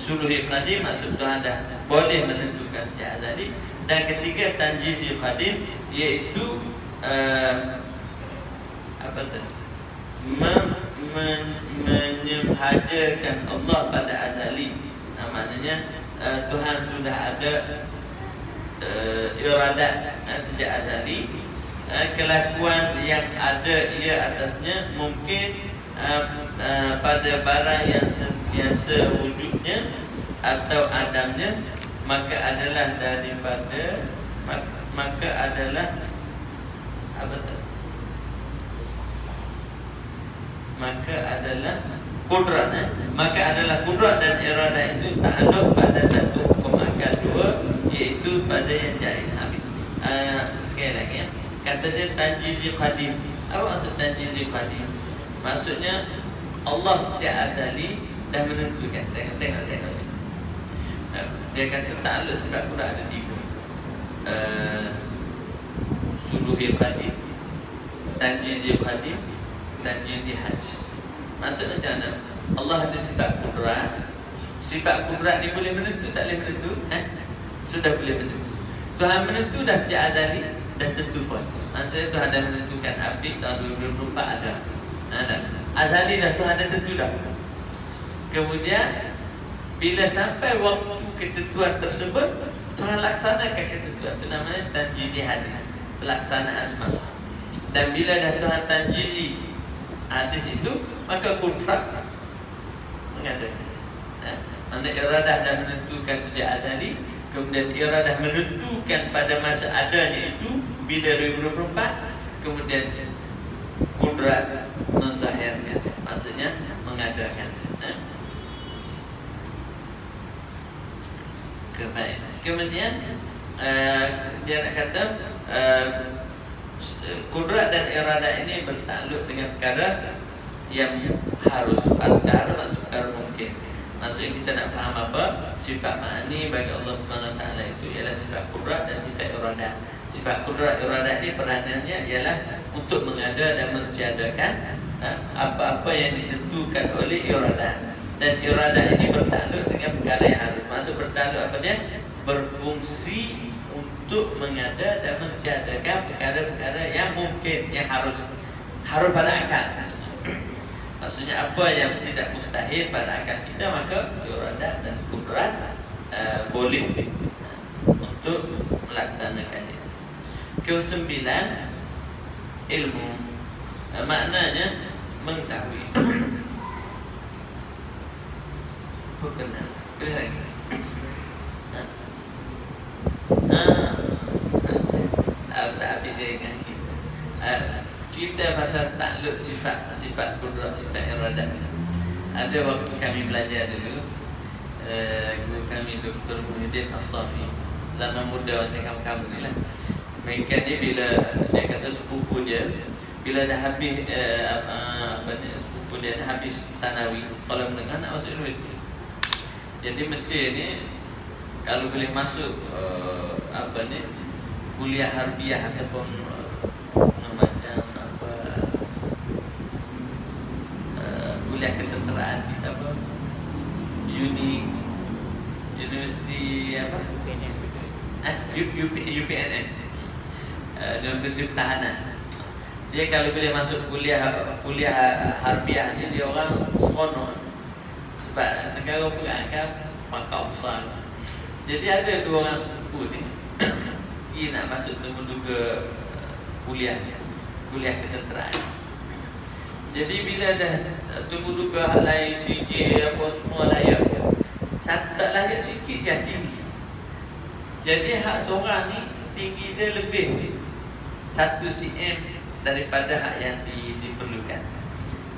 Suluhil qadim maksud Tuhan dah boleh menentukan sejak azali. Dan ketiga tanjizil qadim, iaitu menyemhajakan Allah pada azali. Maknanya Tuhan sudah ada iradat sejak azali. Kelakuan yang ada ia atasnya mungkin pada barang yang sentiasa wujudnya atau adamnya, maka adalah daripada maka adalah maka adalah kudrat. Maka adalah kudrat dan iradah itu ta'aluk pada satu hukum akal dua, iaitu pada yang jaiz. Sekali lagi ya. Kata dia tanjizil qadim. Apa maksud tanjizil qadim? Maksudnya Allah sejak azali dah menentukan. Tengok sini. Dia kata ta'aluk sebab Quran ada tiga. Suluhil qadim, tanjizil qadim, tanjizil hadis. Maksudnya macam mana? Allah ada sifat kudrat. Sifat kudrat ni boleh menentu, tak boleh menentu? Sudah boleh menentu. Tuhan menentu dah sejak azali, dah tentu pun. Maksudnya Tuhan dah menentukan Afriq tahun 2024 ada. azali dah, Tuhan dah tentu dah. Kemudian bila sampai waktu ketentuan tersebut, Tuhan laksanakan ketentuan. Itu namanya tanjizi hadis, pelaksanaan semasa. Dan bila dah Tuhan tanjizi hadis itu, maka kontrak mengadakan. Mana iradah dah menentukan sejak azali, kemudian iradah menentukan pada masa adanya itu bila 2024, kemudian kudrat menzahirkan, maksudnya mengadakan. Kemudian dia nak kata kudrat dan iradah ini bertakluk dengan perkara yang harus askar, maksudnya mungkin. Maksudnya kita nak faham apa? Sifat ma'ani bagi Allah Subhanahu Wa Taala itu ialah sifat kudrat dan sifat iradah. Sifat kudrat iradah ini peranannya ialah untuk mengada dan menciadakan apa-apa yang ditentukan oleh iradah. Dan iradah ini bertakluk dengan perkara yang harus. Maksud bertakluk apa dia? Berfungsi untuk mengada dan menciadakan perkara-perkara yang mungkin, yang harus pada akal. Maksudnya apa yang tidak mustahil pada akal kita, maka iradah dan kudrat boleh untuk melaksanakannya. Kesembilan, ilmu. Maknanya mengetahui. Berkenal. Boleh lagi. Ustaz Abid dia ingat cerita pasal takluk sifat kudrat, sifat iradah. Ada waktu kami belajar dulu, guru kami Dr. Muhyiddin As-Safi, zaman muda macam kamu-kamu ni lah. Mereka ni bila dia kata sepupu dia, bila dah habis sepupu dia dah habis sanawi, sekolah menengah, nak masuk universiti. Jadi Mesir ni kalau boleh masuk kuliah harbiah ataupun macam kuliah ketenteraan kita universiti UPNN, Universiti Pertahanan. Dia kalau boleh masuk kuliah harbiah ni, dia orang seronok sebab negara perangkan makau besar. Jadi ada dua orang sepupu ni dia nak masuk temuduga kuliah ketenteraan. Jadi bila dah temuduga layak CJ apa semua layak, satu tak layak sikit yang tinggi. Jadi hak seorang ni tinggi dia lebih 1 cm daripada hak yang diperlukan.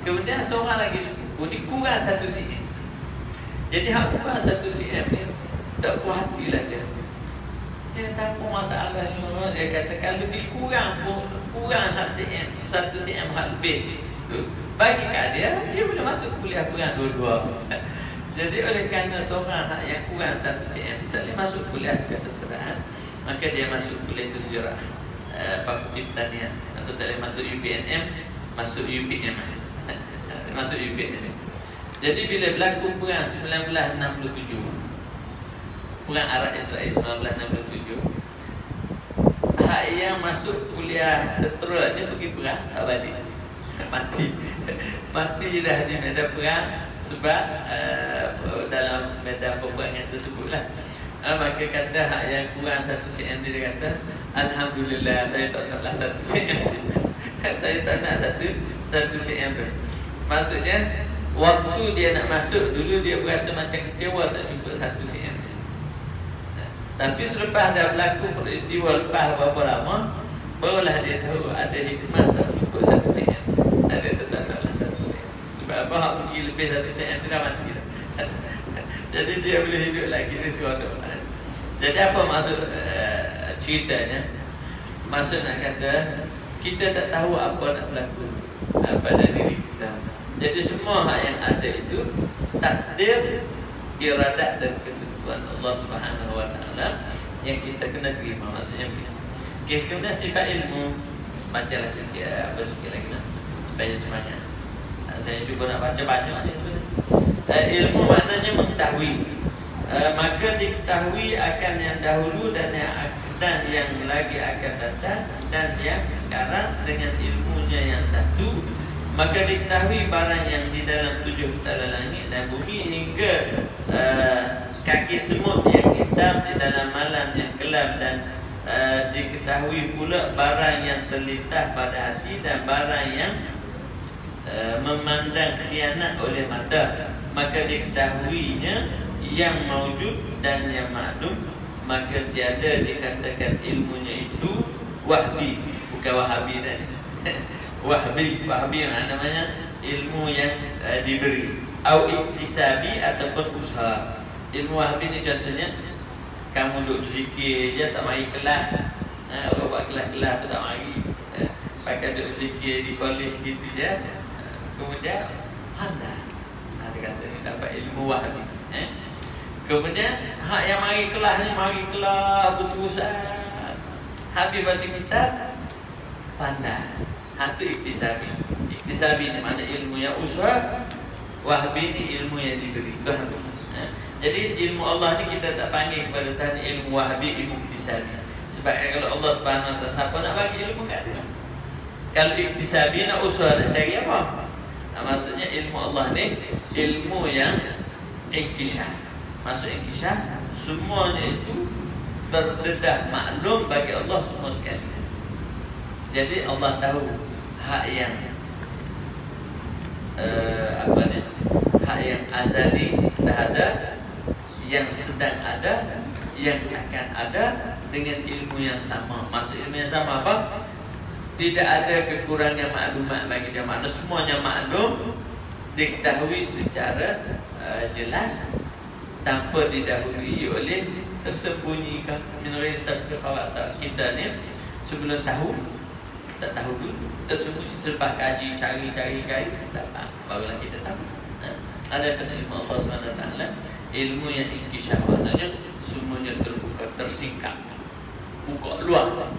Kemudian seorang lagi sepupu ni kurang 1 cm. Jadi hak kurang 1 cm ni tak puas hatilah dia. Dia tak apa masalahnya. Dia kata kalau dia kurang hak cm, 1 cm hak lebih, bagi kat dia boleh masuk kuliah kurang dua-dua. Jadi oleh kerana seorang hak yang kurang 1 cm tak boleh masuk kuliah ketenteraan, maka dia masuk kuliah tu zirah, Fakulti Pertanian. Maksud tak boleh masuk UPNM, masuk UPM. Masuk UPM. Jadi bila berlaku perang 1967, perang Arab Israel 1967, hak yang masuk kuliah tentera ni pergi perang tak balik, mati dah di medan perang sebab dalam medan peperangan tersebutlah. Maka kata hak yang kurang 1 cm dia kata, alhamdulillah saya tak naklah 1 cm. Saya tak nak 1 cm. Maksudnya waktu dia nak masuk dulu dia berasa macam kecewa tak cukup 1 cm. Tapi selepas dah berlaku peristiwa lepas berapa lama, barulah dia tahu ada hikmah tak cukup 1 cm. Ada tetap naklah 1 cm. Sebab apa hak pergi lebih 1 cm dia dah mati dah. Jadi dia boleh hidup lagi ni suatu. Jadi apa maksud ceritanya? Maksud nak kata kita tak tahu apa nak berlaku pada diri kita. Jadi semua hak yang ada itu takdir, iradat dan ketentuan Allah Subhanahu Wa Taala yang kita kena terima. Maksudnya okay, kemudian sifat ilmu, bacalah sikit lagi lah supaya semangat. Saya cuba nak baca banyak ni sebenarnya. Ilmu maknanya mengetahui, maka diketahui akan yang dahulu dan yang lagi akan datang dan yang sekarang dengan ilmunya yang satu, maka diketahui barang yang di dalam 7 tala langit dan bumi hingga kaki semut yang hitam di dalam malam yang gelap, dan diketahui pula barang yang terlintas pada hati dan barang yang memandang khianat oleh mata. Maka diketahuinya yang maujud dan yang maklum, maka tiada dikatakan ilmunya itu wahbi, bukan wahabi dan wahbi yang namanya ilmu yang diberi, atau iktisabi ataupun usaha. Ilmu wahbi ni contohnya kamu duduk zikir je tak mari kelas, orang buat kelas-kelas tu tak mari, pakai duduk zikir di kolej gitu je, kemudian pandai, ada kata ni dapat ilmu wahbi. Kemudian hak yang mari kelas ni mari kelas berterusan, habis baca kitab pandai. Itu iktisabi. Iktisabi ni mana ilmu yang usaha, wahbi ni ilmu yang diberi. Jadi ilmu Allah ni kita tak panggil kepada Tuhan ilmu wahbi, ilmu iktisabi. Sebab kalau Allah Subhanahu Wa Taala, siapa nak bagi ilmu kat dia? Kalau iktisabi nak usaha, nak cari apa? Maksudnya ilmu Allah ni ilmu yang inkishaf. Maksud inkishaf, semuanya itu terdedah maklum bagi Allah semua sekali. Jadi Allah tahu hak yang hak yang azali dah ada, yang sedang ada, yang akan ada dengan ilmu yang sama. Maksud ilmu yang sama apa? Tidak ada kekurangan maklumat bagi dia. Maknanya semuanya maklum, diketahui secara jelas tanpa didahului oleh tersembunyikan. Menurut sabda khawatir kita ni sebelum tahu tak tahu dulu, tersembunyi, selepas kaji, cari, tak tahu, barulah kita tahu. Ada ilmu Allah SWT, ilmu yang inkishaf, maksudnya semuanya terbuka, tersingkap, buka luar,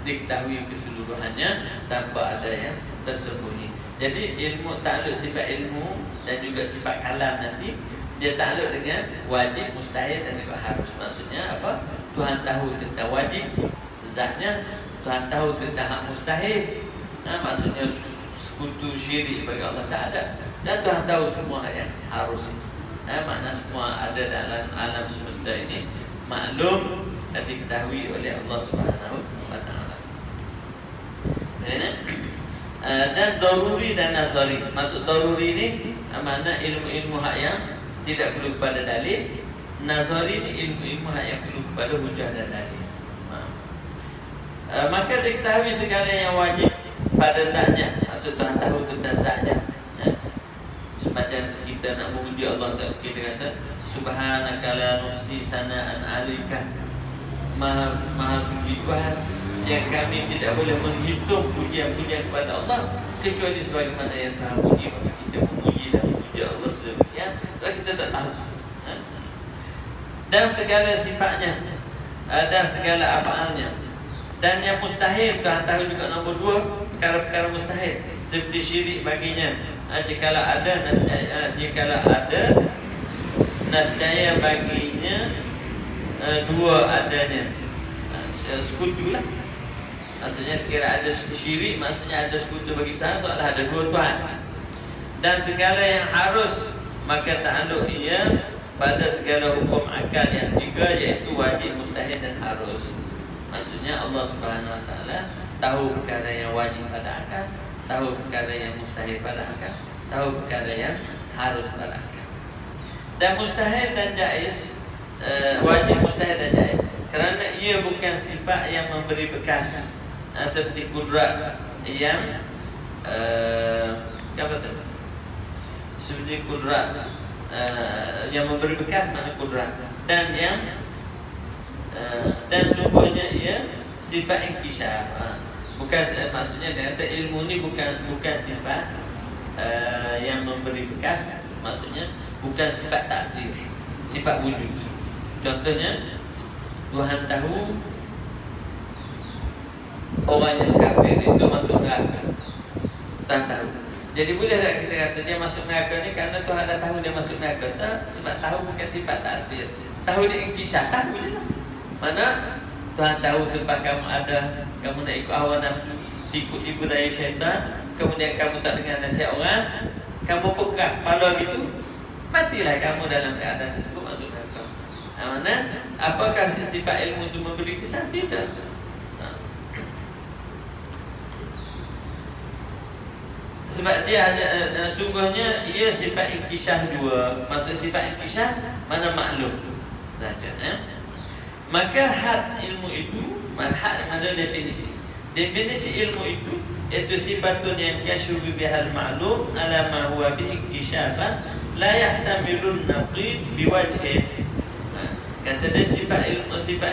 diketahui keseluruhannya tanpa ada yang tersembunyi. Jadi ilmu takluk sifat ilmu dan juga sifat kalam nanti dia takluk dengan wajib, mustahil dan juga harus. Maksudnya apa? Tuhan tahu tentang wajib zatnya, Tuhan tahu tentang hak mustahil, maksudnya sekutu syirik bagi Allah tak ada, dan Tuhan tahu semua yang harus. Makna semua ada dalam alam semesta ini maklum dan diketahui oleh Allah Subhanahu Wa Taala. Dan daruri dan nazari. Maksud daruri ni makna ilmu-ilmu hak yang tidak perlu kepada dalil. Nazari ni ilmu-ilmu hak yang perlu kepada hujah dan dalil. Maka diketahui segala yang wajib pada zatnya. Maksud Tuhan tahu tentang zatnya. Semacam kita nak memuji Allah, kita kata subhanaka la nuhsi sana'an 'alaika, maha suci Tuhan yang kami tidak boleh menghitung pujian-pujian kepada Allah kecuali sebagaimana yang Tuhan puji. Maka kita memuji dan memuji Allah sedemikian sebab kita tak tahu. Dan segala sifatnya dan segala af'alnya. Dan yang mustahil Tuhan tahu juga. Nombor 2, perkara-perkara mustahil seperti syirik baginya. Jikalau ada nascaya baginya dua adanya, sekutu lah. Maksudnya sekiranya ada syirik, maksudnya ada sekutu bagi Tuhan, soalnya ada dua Tuhan. Dan segala yang harus, maka ta'aluk ia pada segala hukum akal yang 3, iaitu wajib, mustahil dan harus. Maksudnya Allah Subhanahu Wa Taala tahu perkara yang wajib pada akal, tahu perkara yang mustahil pada akal, tahu perkara yang harus pada akal. Dan mustahil dan jaiz, wajib, mustahil dan jaiz, kerana ia bukan sifat yang memberi bekas, seperti kudrat yang apa tu? Seperti kudrat yang memberi bekas, makna kudrat. Dan yang dan sungguhnya ia sifat inkishaf. Bukan, maksudnya dia kata ilmu ni bukan sifat yang memberi bekas. Maksudnya bukan sifat taksir, sifat wujud. Contohnya Tuhan tahu orang yang kafir itu masuk neraka. Tuhan tahu. Jadi boleh tak kita kata dia masuk neraka ni kerana Tuhan dah tahu dia masuk neraka? Tak, sebab tahu bukan sifat taksir. Tahu dia inkishaf, tahu je lah. Mana Tuhan tahu sebab kamu ada, kamu nak ikut hawa nafsu, ikut tipu daya syaitan, kemudian kamu tak dengar nasihat orang, kamu pekah kepala gitu, matilah kamu dalam keadaan tersebut, masuk neraka. Mana? Apakah sifat ilmu itu memberi kesan? Tidak. Sebab dia ada sungguhnya ia sifat inkishaf dua. Maksud sifat inkishaf mana maklum saja. Maka had ilmu itu, had ada definisi. Definisi ilmu itu iaitu sifatun yang yashuru bihal ma'lum ala ma huwa bihi inkishafan la yahtamilun naqid biwajhin. Kata dia sifat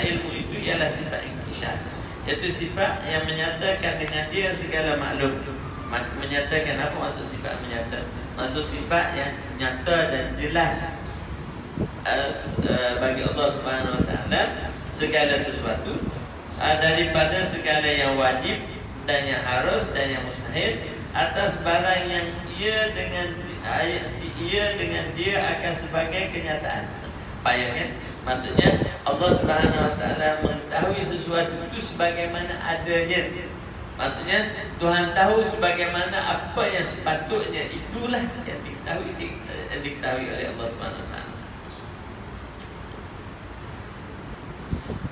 ilmu itu ialah sifat inkishaf, iaitu sifat yang menyatakan dengan dia segala maklum. Menyatakan apa maksud sifat menyata? Maksud sifat yang nyata dan jelas bagi Allah Subhanahu Wa Taala segala sesuatu, daripada segala yang wajib dan yang harus dan yang mustahil, atas barang yang ia dengan dia akan sebagai kenyataan. Payah kan? Maksudnya Allah Subhanahu Wa Taala mengetahui sesuatu itu sebagaimana adanya. Maksudnya Tuhan tahu sebagaimana apa yang sepatutnya, itulah yang diketahui oleh Allah Subhanahu Wa Taala.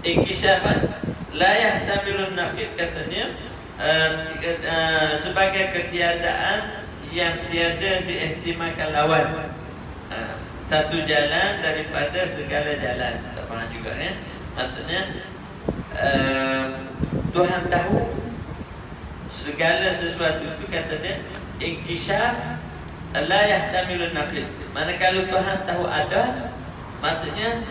Inkishafan la yahtamilun naqid, katanya sebagai ketiadaan yang tiada diihtimalkan lawan, satu jalan daripada segala jalan. Tak faham juga ya. Maksudnya Tuhan tahu segala sesuatu itu, kata dia inkishaf la yahtamilun naqid. Manakala Tuhan tahu ada, maksudnya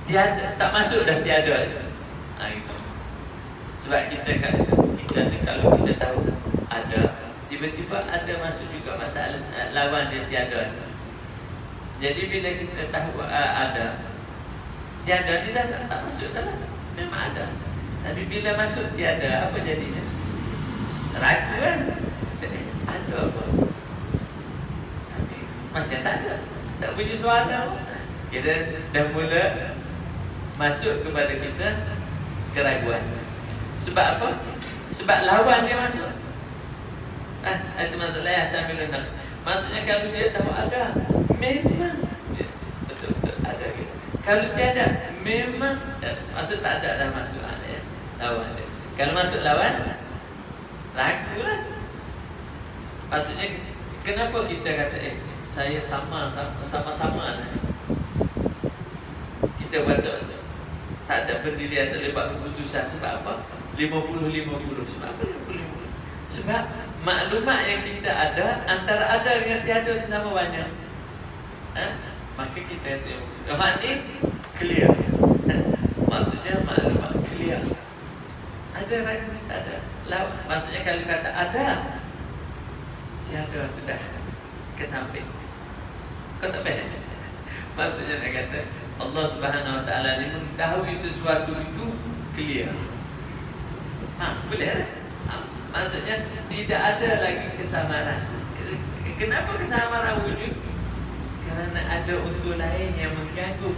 tiada, tak masuk dah tiada itu. Itu. Sebab kita kalau kita tahu ada, tiba-tiba ada masuk juga masalah lawan dia tiada. Jadi bila kita tahu ada, tiada dia dah tak masuk dah. Memang ada. Tapi bila masuk tiada, apa jadinya? Ragu kan? Ada apa? Tapi macam tak ada. Tak punya suara. Kita dah mula masuk kepada kita keraguan. Sebab apa? Sebab lawan dia masuk. Itu masalah ya, tamilun. Maksudnya kalau dia tahu ada, memang betul-betul ada gitu. Kalau tiada, memang maksud tak ada dah masuk ya, lawan dia. Kalau masuk lawan, ragu lah. Maksudnya kenapa kita kata saya sama-sama lah. Kita masuk tak ada pendirian, tak boleh buat keputusan. Sebab apa? 50-50. Sebab apa 50-50? Sebab maklumat yang kita ada, antara ada dengan tiada sama banyak. Maka kita tengok ni clear. Maksudnya maklumat clear. Ada ragu, tak ada. Maksudnya kalau kata ada, tiada sudah ke samping. Kau tak faham? Maksudnya dia kata Allah Subhanahu Wa Taala ni mengetahui sesuatu itu clear. Boleh. Maksudnya tidak ada lagi kesamaran. Kenapa kesamaran wujud? Kerana ada unsur lain yang mengganggu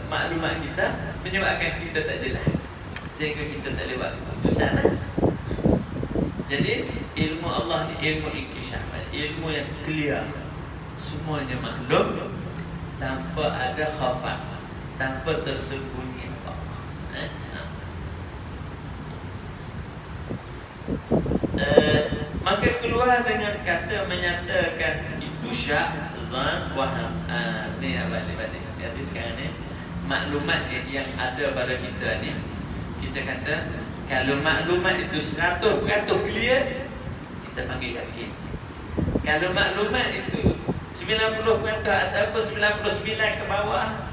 maklumat kita, menyebabkan kita tak jelas, sehingga kita tak boleh buat keputusan. Jadi ilmu Allah ni ilmu inkishaf, ilmu yang clear, semuanya maklum, tanpa ada khafat, tanpa tersembunyi apa-apa. Maka keluar dengan kata menyatakan itu syak, zan, waham. Ni balik-balik. Jadi sekarang ni maklumat yang ada pada kita ni, kita kata kalau maklumat itu 100% clear, kita panggil yakin. Kalau maklumat itu 90% ataupun 99 ke bawah,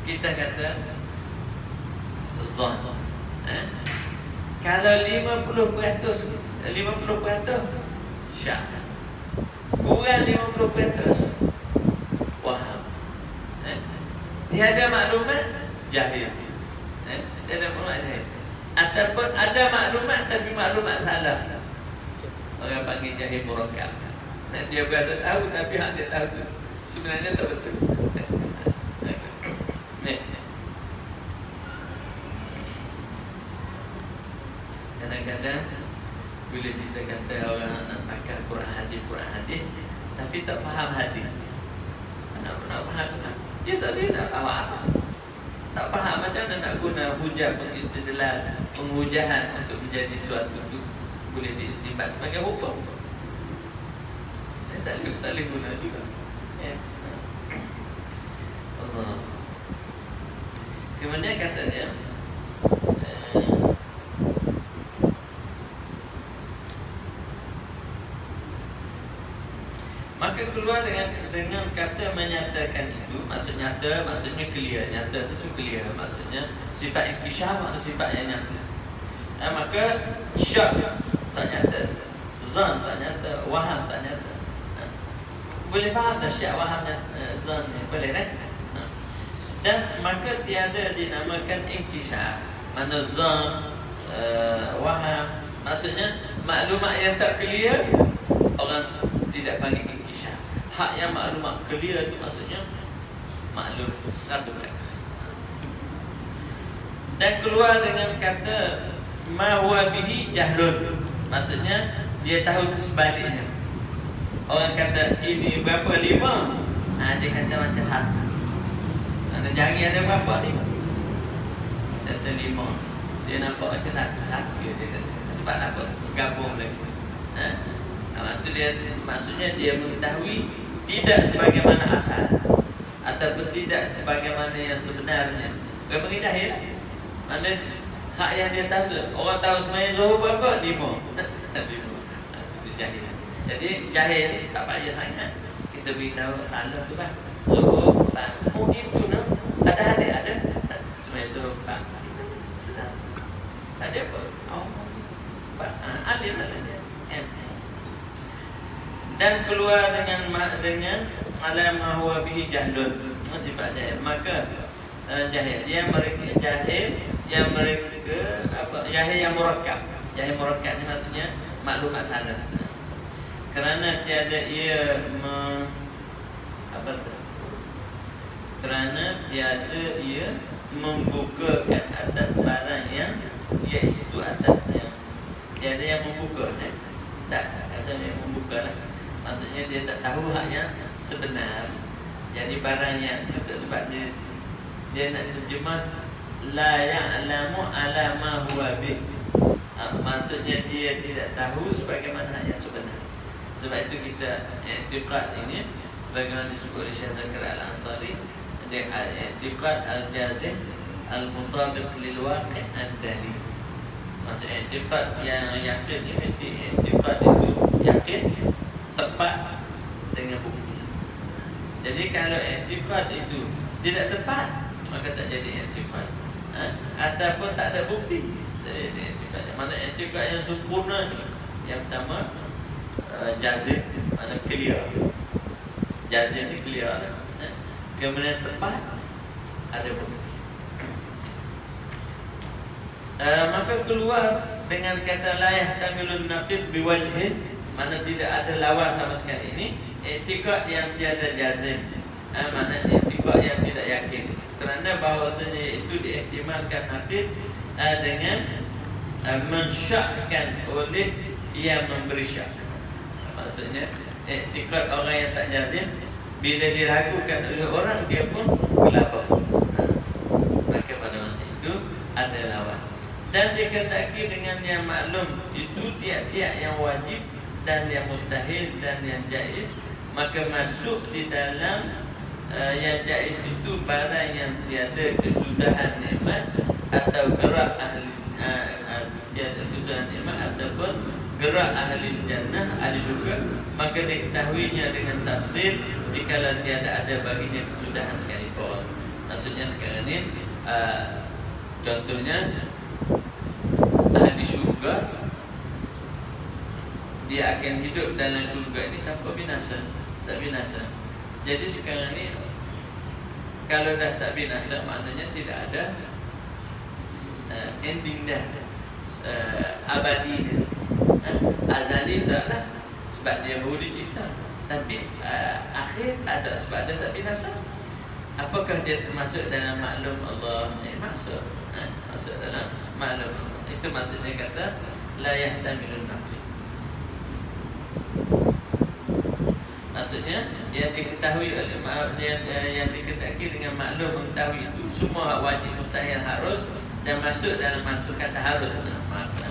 kita kata zon. Kalau 50% syak, kurang 50% waham. Tiada maklumat, jahil. Tiada maklumat, jahil. Ataupun ada maklumat tapi maklumat salah, orang panggil jahil murakkab. Dia berasa tahu tapi hak dia tahu tu sebenarnya tak betul. Kadang-kadang Bila kita kata orang nak pakai Quran hadis tapi tak faham hadis, nak faham dia tak tahu apa, tak faham macam mana nak guna hujah pengistidlal, penghujahan untuk menjadi suatu tu boleh diistinbat sebagai hukum. Tak boleh guna juga. Allah. Kemudian katanya maka keluar dengan kata menyatakan itu, maksud nyata, maksudnya clear, nyata itu clear, maksudnya sifat inkishaf atau sifat yang nyata. Maka syak tak nyata, zan tak nyata, waham tak nyata. Boleh faham dah syak, waham, zan ni boleh kan? Dan maka tiada dinamakan inkishaf. Mana zan, waham, maksudnya maklumat yang tak clear orang tidak panggil inkishaf. Hak yang maklumat clear itu maksudnya maklum 100%. Dan keluar dengan kata ma huwa bihi jahlun, maksudnya dia tahu sebaliknya. Orang kata ini berapa 5, dia kata macam 1. Ada jari ada berapa 5? Kata 5. Dia nampak macam 1 dia kata. Sebab apa? Gabung lagi. Maksudnya dia mengetahui tidak sebagaimana asal ataupun tidak sebagaimana yang sebenarnya. Bukan panggil jahil. Mana hak yang dia tahu tu, orang tahu sebenarnya Zuhur berapa? 5. Itu jahil. Jadi jahil tak payah sangat kita beritahu salah tu kan. Zuhur itu no. Ada sebenarnya Zuhur sedang. Ada apa? Alim dia. Dan keluar dengan alam huwa bihi jahlun, sifat jahil. Maka jahil yang mereka apa? Jahil yang murakkab. Jahil murakkab ni maksudnya maklumat salah. Kerana tiada ia kerana tiada ia membukakan atas barang yang iaitu atasnya. Tiada yang membuka tak asalnya membuka lah. Maksudnya dia tak tahu hak yang sebenar. Jadi barangnya itu sebab dia nak terjemah la ya'lamu ala ma huwa bih. Maksudnya dia tidak tahu sebagaimana hak yang sebenar. Sebab itu kita i'tiqad ini sebagaimana disebut oleh Syekh Zakir Al-Ansari, i'tiqad al-jazim al-mutabiq lil waqi' ad-dalil. Maksudnya i'tiqad yang yakin ini mesti i'tiqad itu yakin tepat dengan bukti. Jadi kalau i'tiqad itu tidak tepat, maka tak jadi i'tiqad. Ataupun tak ada bukti, tak jadi i'tiqad. Mana i'tiqad yang sempurna, yang pertama jazim, mana clear. Jazim ni clear. Kemudian tepat, ada bukti. Maka keluar dengan kata la yahtamilun naqid biwajhin, mana tidak ada lawan sama sekali. Ini i'tiqad yang tiada jazim, mana i'tiqad yang tidak yakin. Kerana bahawasanya itu diihtimalkan naqid dengan mensyakkan oleh yang memberi syak. Maksudnya i'tiqad orang yang tak jazim, bila diragukan oleh orang dia pun gelabah. Maka pada masa itu ada lawan. Dan dikendaki dengan yang maklum itu tiap-tiap yang wajib dan yang mustahil dan yang jaiz, maka masuk di dalam yang jaiz itu barang yang tiada kesudahan nikmat atau gerak ahli tiada kesudahan nikmat ataupun gerak ahli jannah, ahli syurga, maka diketahuinya dengan tafsir dikala tiada ada baginya kesudahan sekalipun. Maksudnya sekarang ni contohnya ahli syurga dia akan hidup dalam syurga ini tanpa binasa, tak binasa. Jadi sekarang ni kalau dah tak binasa, maknanya tidak ada ending dah, abadi dah, azali taklah, sebab dia baru dicipta. Tapi akhir ada sebab dia tak binasa. Apakah dia termasuk dalam maklum Allah? Masuk dalam maklum Allah. Itu maksudnya kata la yahtamilun naqid. Maksudnya yang diketahui oleh yang diketahui dengan maklum mengetahui itu semua wajib, mustahil, harus, dan masuk dalam maksud kata harus.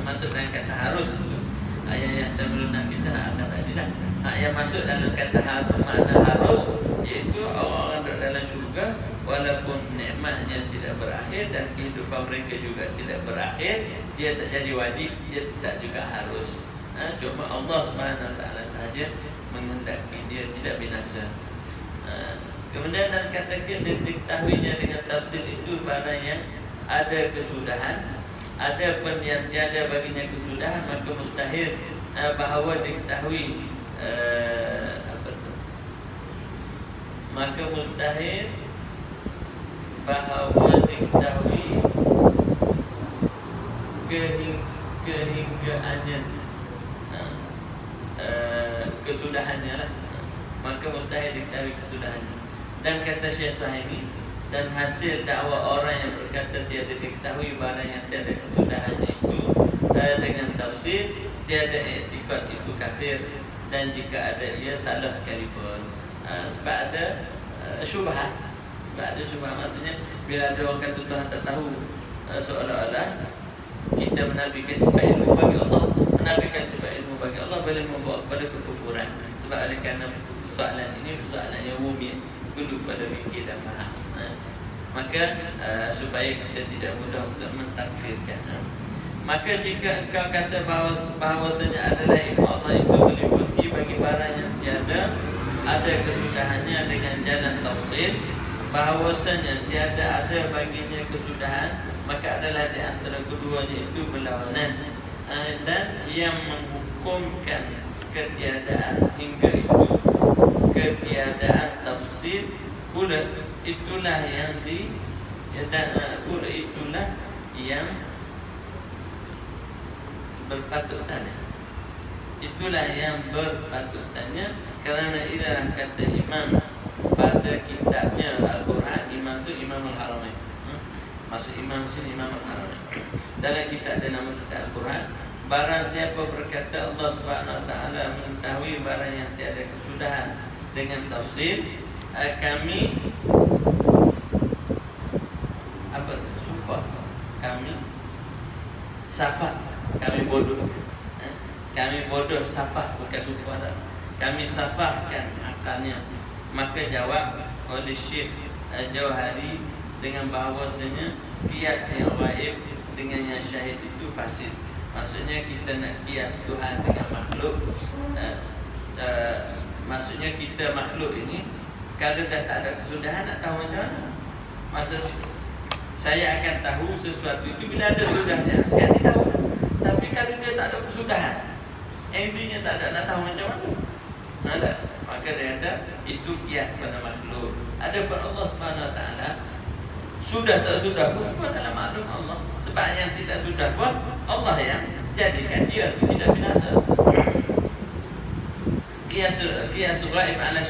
Masuk dalam kata harus itu ayat yang terberuna kita atas tadi dah. Yang masuk dalam kata harus, makna harus, iaitu orang-orang dalam syurga walaupun nikmatnya tidak berakhir dan kehidupan mereka juga tidak berakhir, dia tak jadi wajib, dia tak juga harus. Cuma Allah SWT sahaja menghendaki dia tidak binasa. Kemudian dan katakan diketahuinya dengan tafsir itu barang yang ada kesudahan. Ada pun yang tiada baginya kesudahan, maka mustahil bahawa diketahui maka mustahil bahawa diketahui kehinggaannya kesudahannya lah, maka mustahil diketahui kesudahannya. Dan kata Syekh Suhaimi, dan hasil dakwa orang yang berkata tiada diketahui barang yang tiada kesudahannya itu dengan tafsir, tiada i'tikad itu kafir, dan jika ada ia salah sekalipun. Sebab ada syubhat. Sebab ada syubhat, maksudnya bila ada orang kata Tuhan tak tahu, seolah-olah kita menafikan sifat ilmu bagi Allah. Menafikan sifat ilmu bagi Allah boleh membawa kepada kekufuran. Sebab oleh kerana soalan ini soalan yang umum, perlu pada fikir dan faham. Maka supaya kita tidak mudah untuk mentakfirkan. Maka jika engkau kata bahawasanya adalah ilmu Allah itu meliputi bagi barang yang tiada ada kesudahannya dengan jalan tafsir, bahawasanya tiada ada baginya kesudahan, maka adalah di antara keduanya itu berlawanan. Dan yang menghukumkan ketiadaan hingga itu ketiadaan tafsir pula, itulah yang itulah yang berpatut tanya. Itulah yang berpatut tanya, kerana ialah kata Imam pada kitabnya Al-Quran. Imam itu Imam Al-Haramain. Maksud Imam sini Imam Al-Haramain. Dalam kitab ada nama kitab Al-Quran. Barang siapa berkata Allah SWT mengetahui barang yang tiada kesudahan dengan tafsir, kami sumpah, kami safah, kami bodoh. Kami bodoh, safah bukan sumpah, kami safahkan akalnya. Maka jawab oleh Syekh Jauhari dengan bahawasanya kias yang waib dengan yang syahid itu fasid. Maksudnya kita nak kias Tuhan dengan makhluk. Maksudnya kita makhluk ini kalau dah tak ada kesudahan, nak tahu macam mana? Masa saya akan tahu sesuatu itu bila ada sudahnya, sekali tahu. Tapi kalau dia tak ada kesudahan, endingnya tak ada, nak tahu macam mana? Ada. Maka dia kata itu kias pada makhluk. Ada pun Allah SWT sudah tak sudah pun semua dalam maklum Allah. Sebab yang tidak sudah pun Allah yang jadikan dia itu tidak binasa. Kias ghaib ala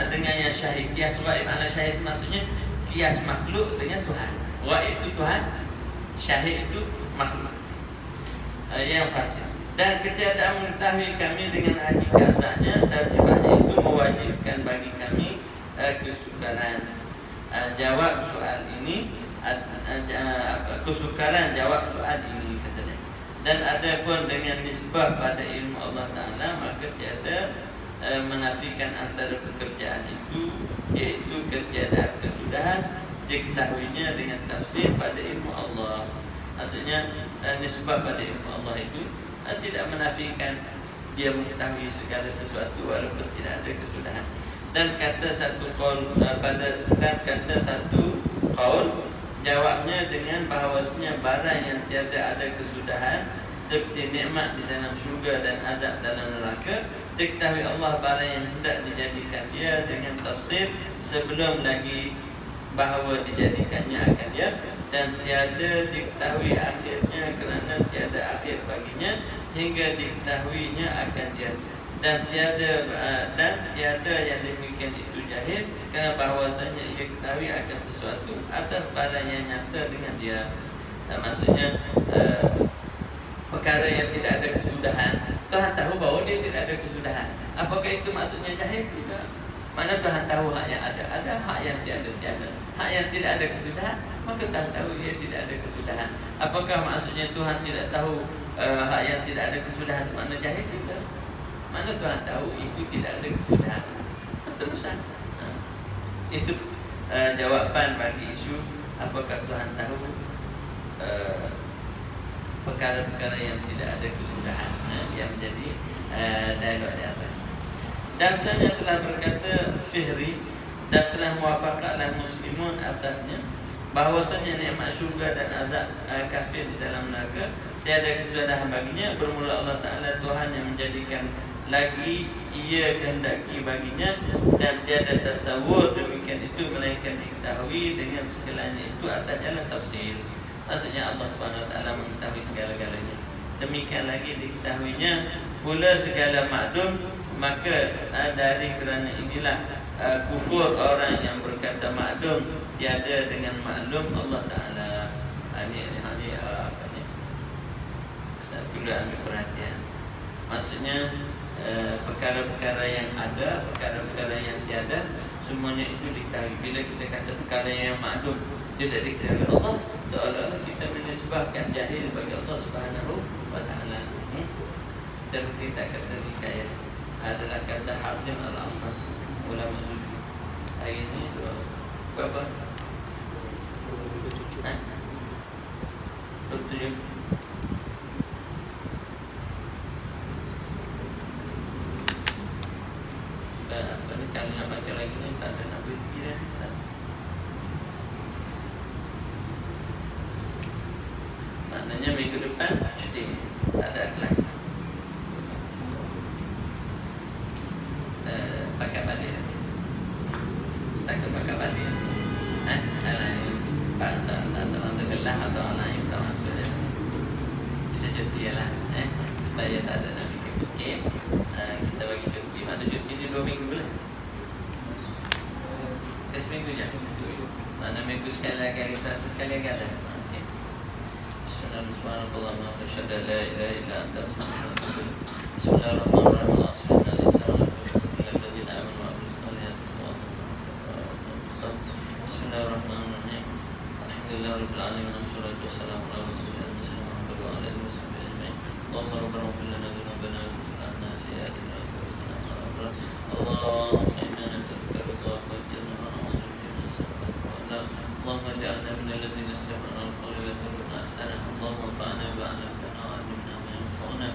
dengan yang syahid. Kias ghaib ala syahid maksudnya kias makhluk dengan Tuhan. Ghaib itu Tuhan, syahid itu makhluk yang fasih. Dan ketiadaan mengetahui kami dengan hakikat zatnya dan sifatnya itu mewajibkan bagi kami kesukaran. Jawab soal ini, kesukaran jawab soal ini katanya. Dan ada pun dengan nisbah pada ilmu Allah Ta'ala, maka tiada menafikan antara pekerjaan itu, iaitu ketiadaan kesudahan diketahuinya dengan tafsir pada ilmu Allah. Maksudnya nisbah pada ilmu Allah itu tidak menafikan dia mengetahui segala sesuatu walaupun tidak ada kesudahan. Dan kata satu qaul jawabnya dengan bahawasanya barang yang tiada ada kesudahan seperti nikmat di dalam syurga dan azab dalam neraka, diketahui Allah barang yang hendak dijadikan dia dengan tafsir sebelum lagi bahawa dijadikannya akan dia, dan tiada diketahui akhirnya kerana tiada akhir baginya hingga diketahuinya akan dia, dan tiada yang demikian itu jahil kerana bahawasanya ia ketahui akan sesuatu atas barang yang nyata dengan dia. Maksudnya perkara yang tidak ada kesudahan Tuhan tahu bahawa dia tidak ada kesudahan. Apakah itu maksudnya jahil? Tidak. Mana Tuhan tahu hak yang ada, hak yang tiada, tiada. Hak yang tidak ada kesudahan, maka Tuhan tahu dia tidak ada kesudahan. Apakah maksudnya Tuhan tidak tahu hak yang tidak ada kesudahan itu mana jahil? Tidak. Mana Tuhan tahu itu tidak ada kesudahan. Terusan. Itu jawapan bagi isu apakah Tuhan tahu perkara-perkara yang tidak ada kesudahan, yang menjadi dialog di atas. Dan saya telah berkata Fihri dan telah muwafaqahlah muslimun atasnya bahwasanya nikmat syurga dan azab kafir di dalam neraka tiada kesudahan baginya, bermula Allah Ta'ala Tuhan yang menjadikan lagi ia kehendaki baginya, dan tiada tasawur demikian itu melainkan diketahui dengan segalanya itu atas jalan tafsir. Maksudnya Allah Subhanahu Wa Taala mengetahui segala-galanya. Demikian lagi diketahuinya pula segala maklum, maka dari kerana inilah kufur orang yang berkata maklum tiada dengan maklum Allah Taala. Ini apa ni? Perlu ambil perhatian. Maksudnya perkara-perkara yang ada, perkara-perkara yang tiada, semuanya itu diketahui. Bila kita kata perkara yang maklum tidak diketahui Allah, seolah-olah kita menisbahkan jahil bagi Allah Subhanahu Wa Taala. Dan kita kata hikayat adalah kata Hatim Al-Asad, ulama sufi. Hari ini berapa? 27. Kalau nak baca lagi ni tak ada nak berhenti dah. Maknanya minggu depan cuti, tak ada kelas. Pakai balik. Takut pakai balik. Tak masuk kelas atau orang lain tak masuk. Kita cuti lah. Supaya tak ada nak fikir-fikir. Kita bagi cuti. Mana cuti ni 2 minggu boleh? Seminggu je. Mana minggu sekali lagi, hari Selasa sekali lagi ada. Bismillahirrahmanirrahim. Asyhadu an la ilaha illa anta astaghfiruka. Bismillahirrahmanirrahim. Bismillahirrahmanirrahim. Alhamdulillahirabbil alamin. Wassalatu wassalamu ala rasulillah Muhammad wa ala alihi wasallam ajma'in. Allahumma rabbana ighfir lana dhunubana wa ighfir lana sayyi'atina wa qina adhaban nar. Allahumma inna nas'aluka ridhaka wal jannah. اللهم اجعلنا من الذين استمعوا القول ويتبعون احسنه. اللهم انفعنا بما علمتنا وعلمنا ما ينفعنا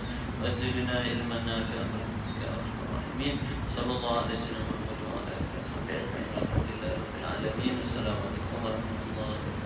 وزدنا علما نافعا برحمتك يا ارحم الراحمين. صلى الله عليه وسلم وعلى اله وصحبه اجمعين. الحمد لله رب العالمين. السلام عليكم ورحمه الله وبركاته.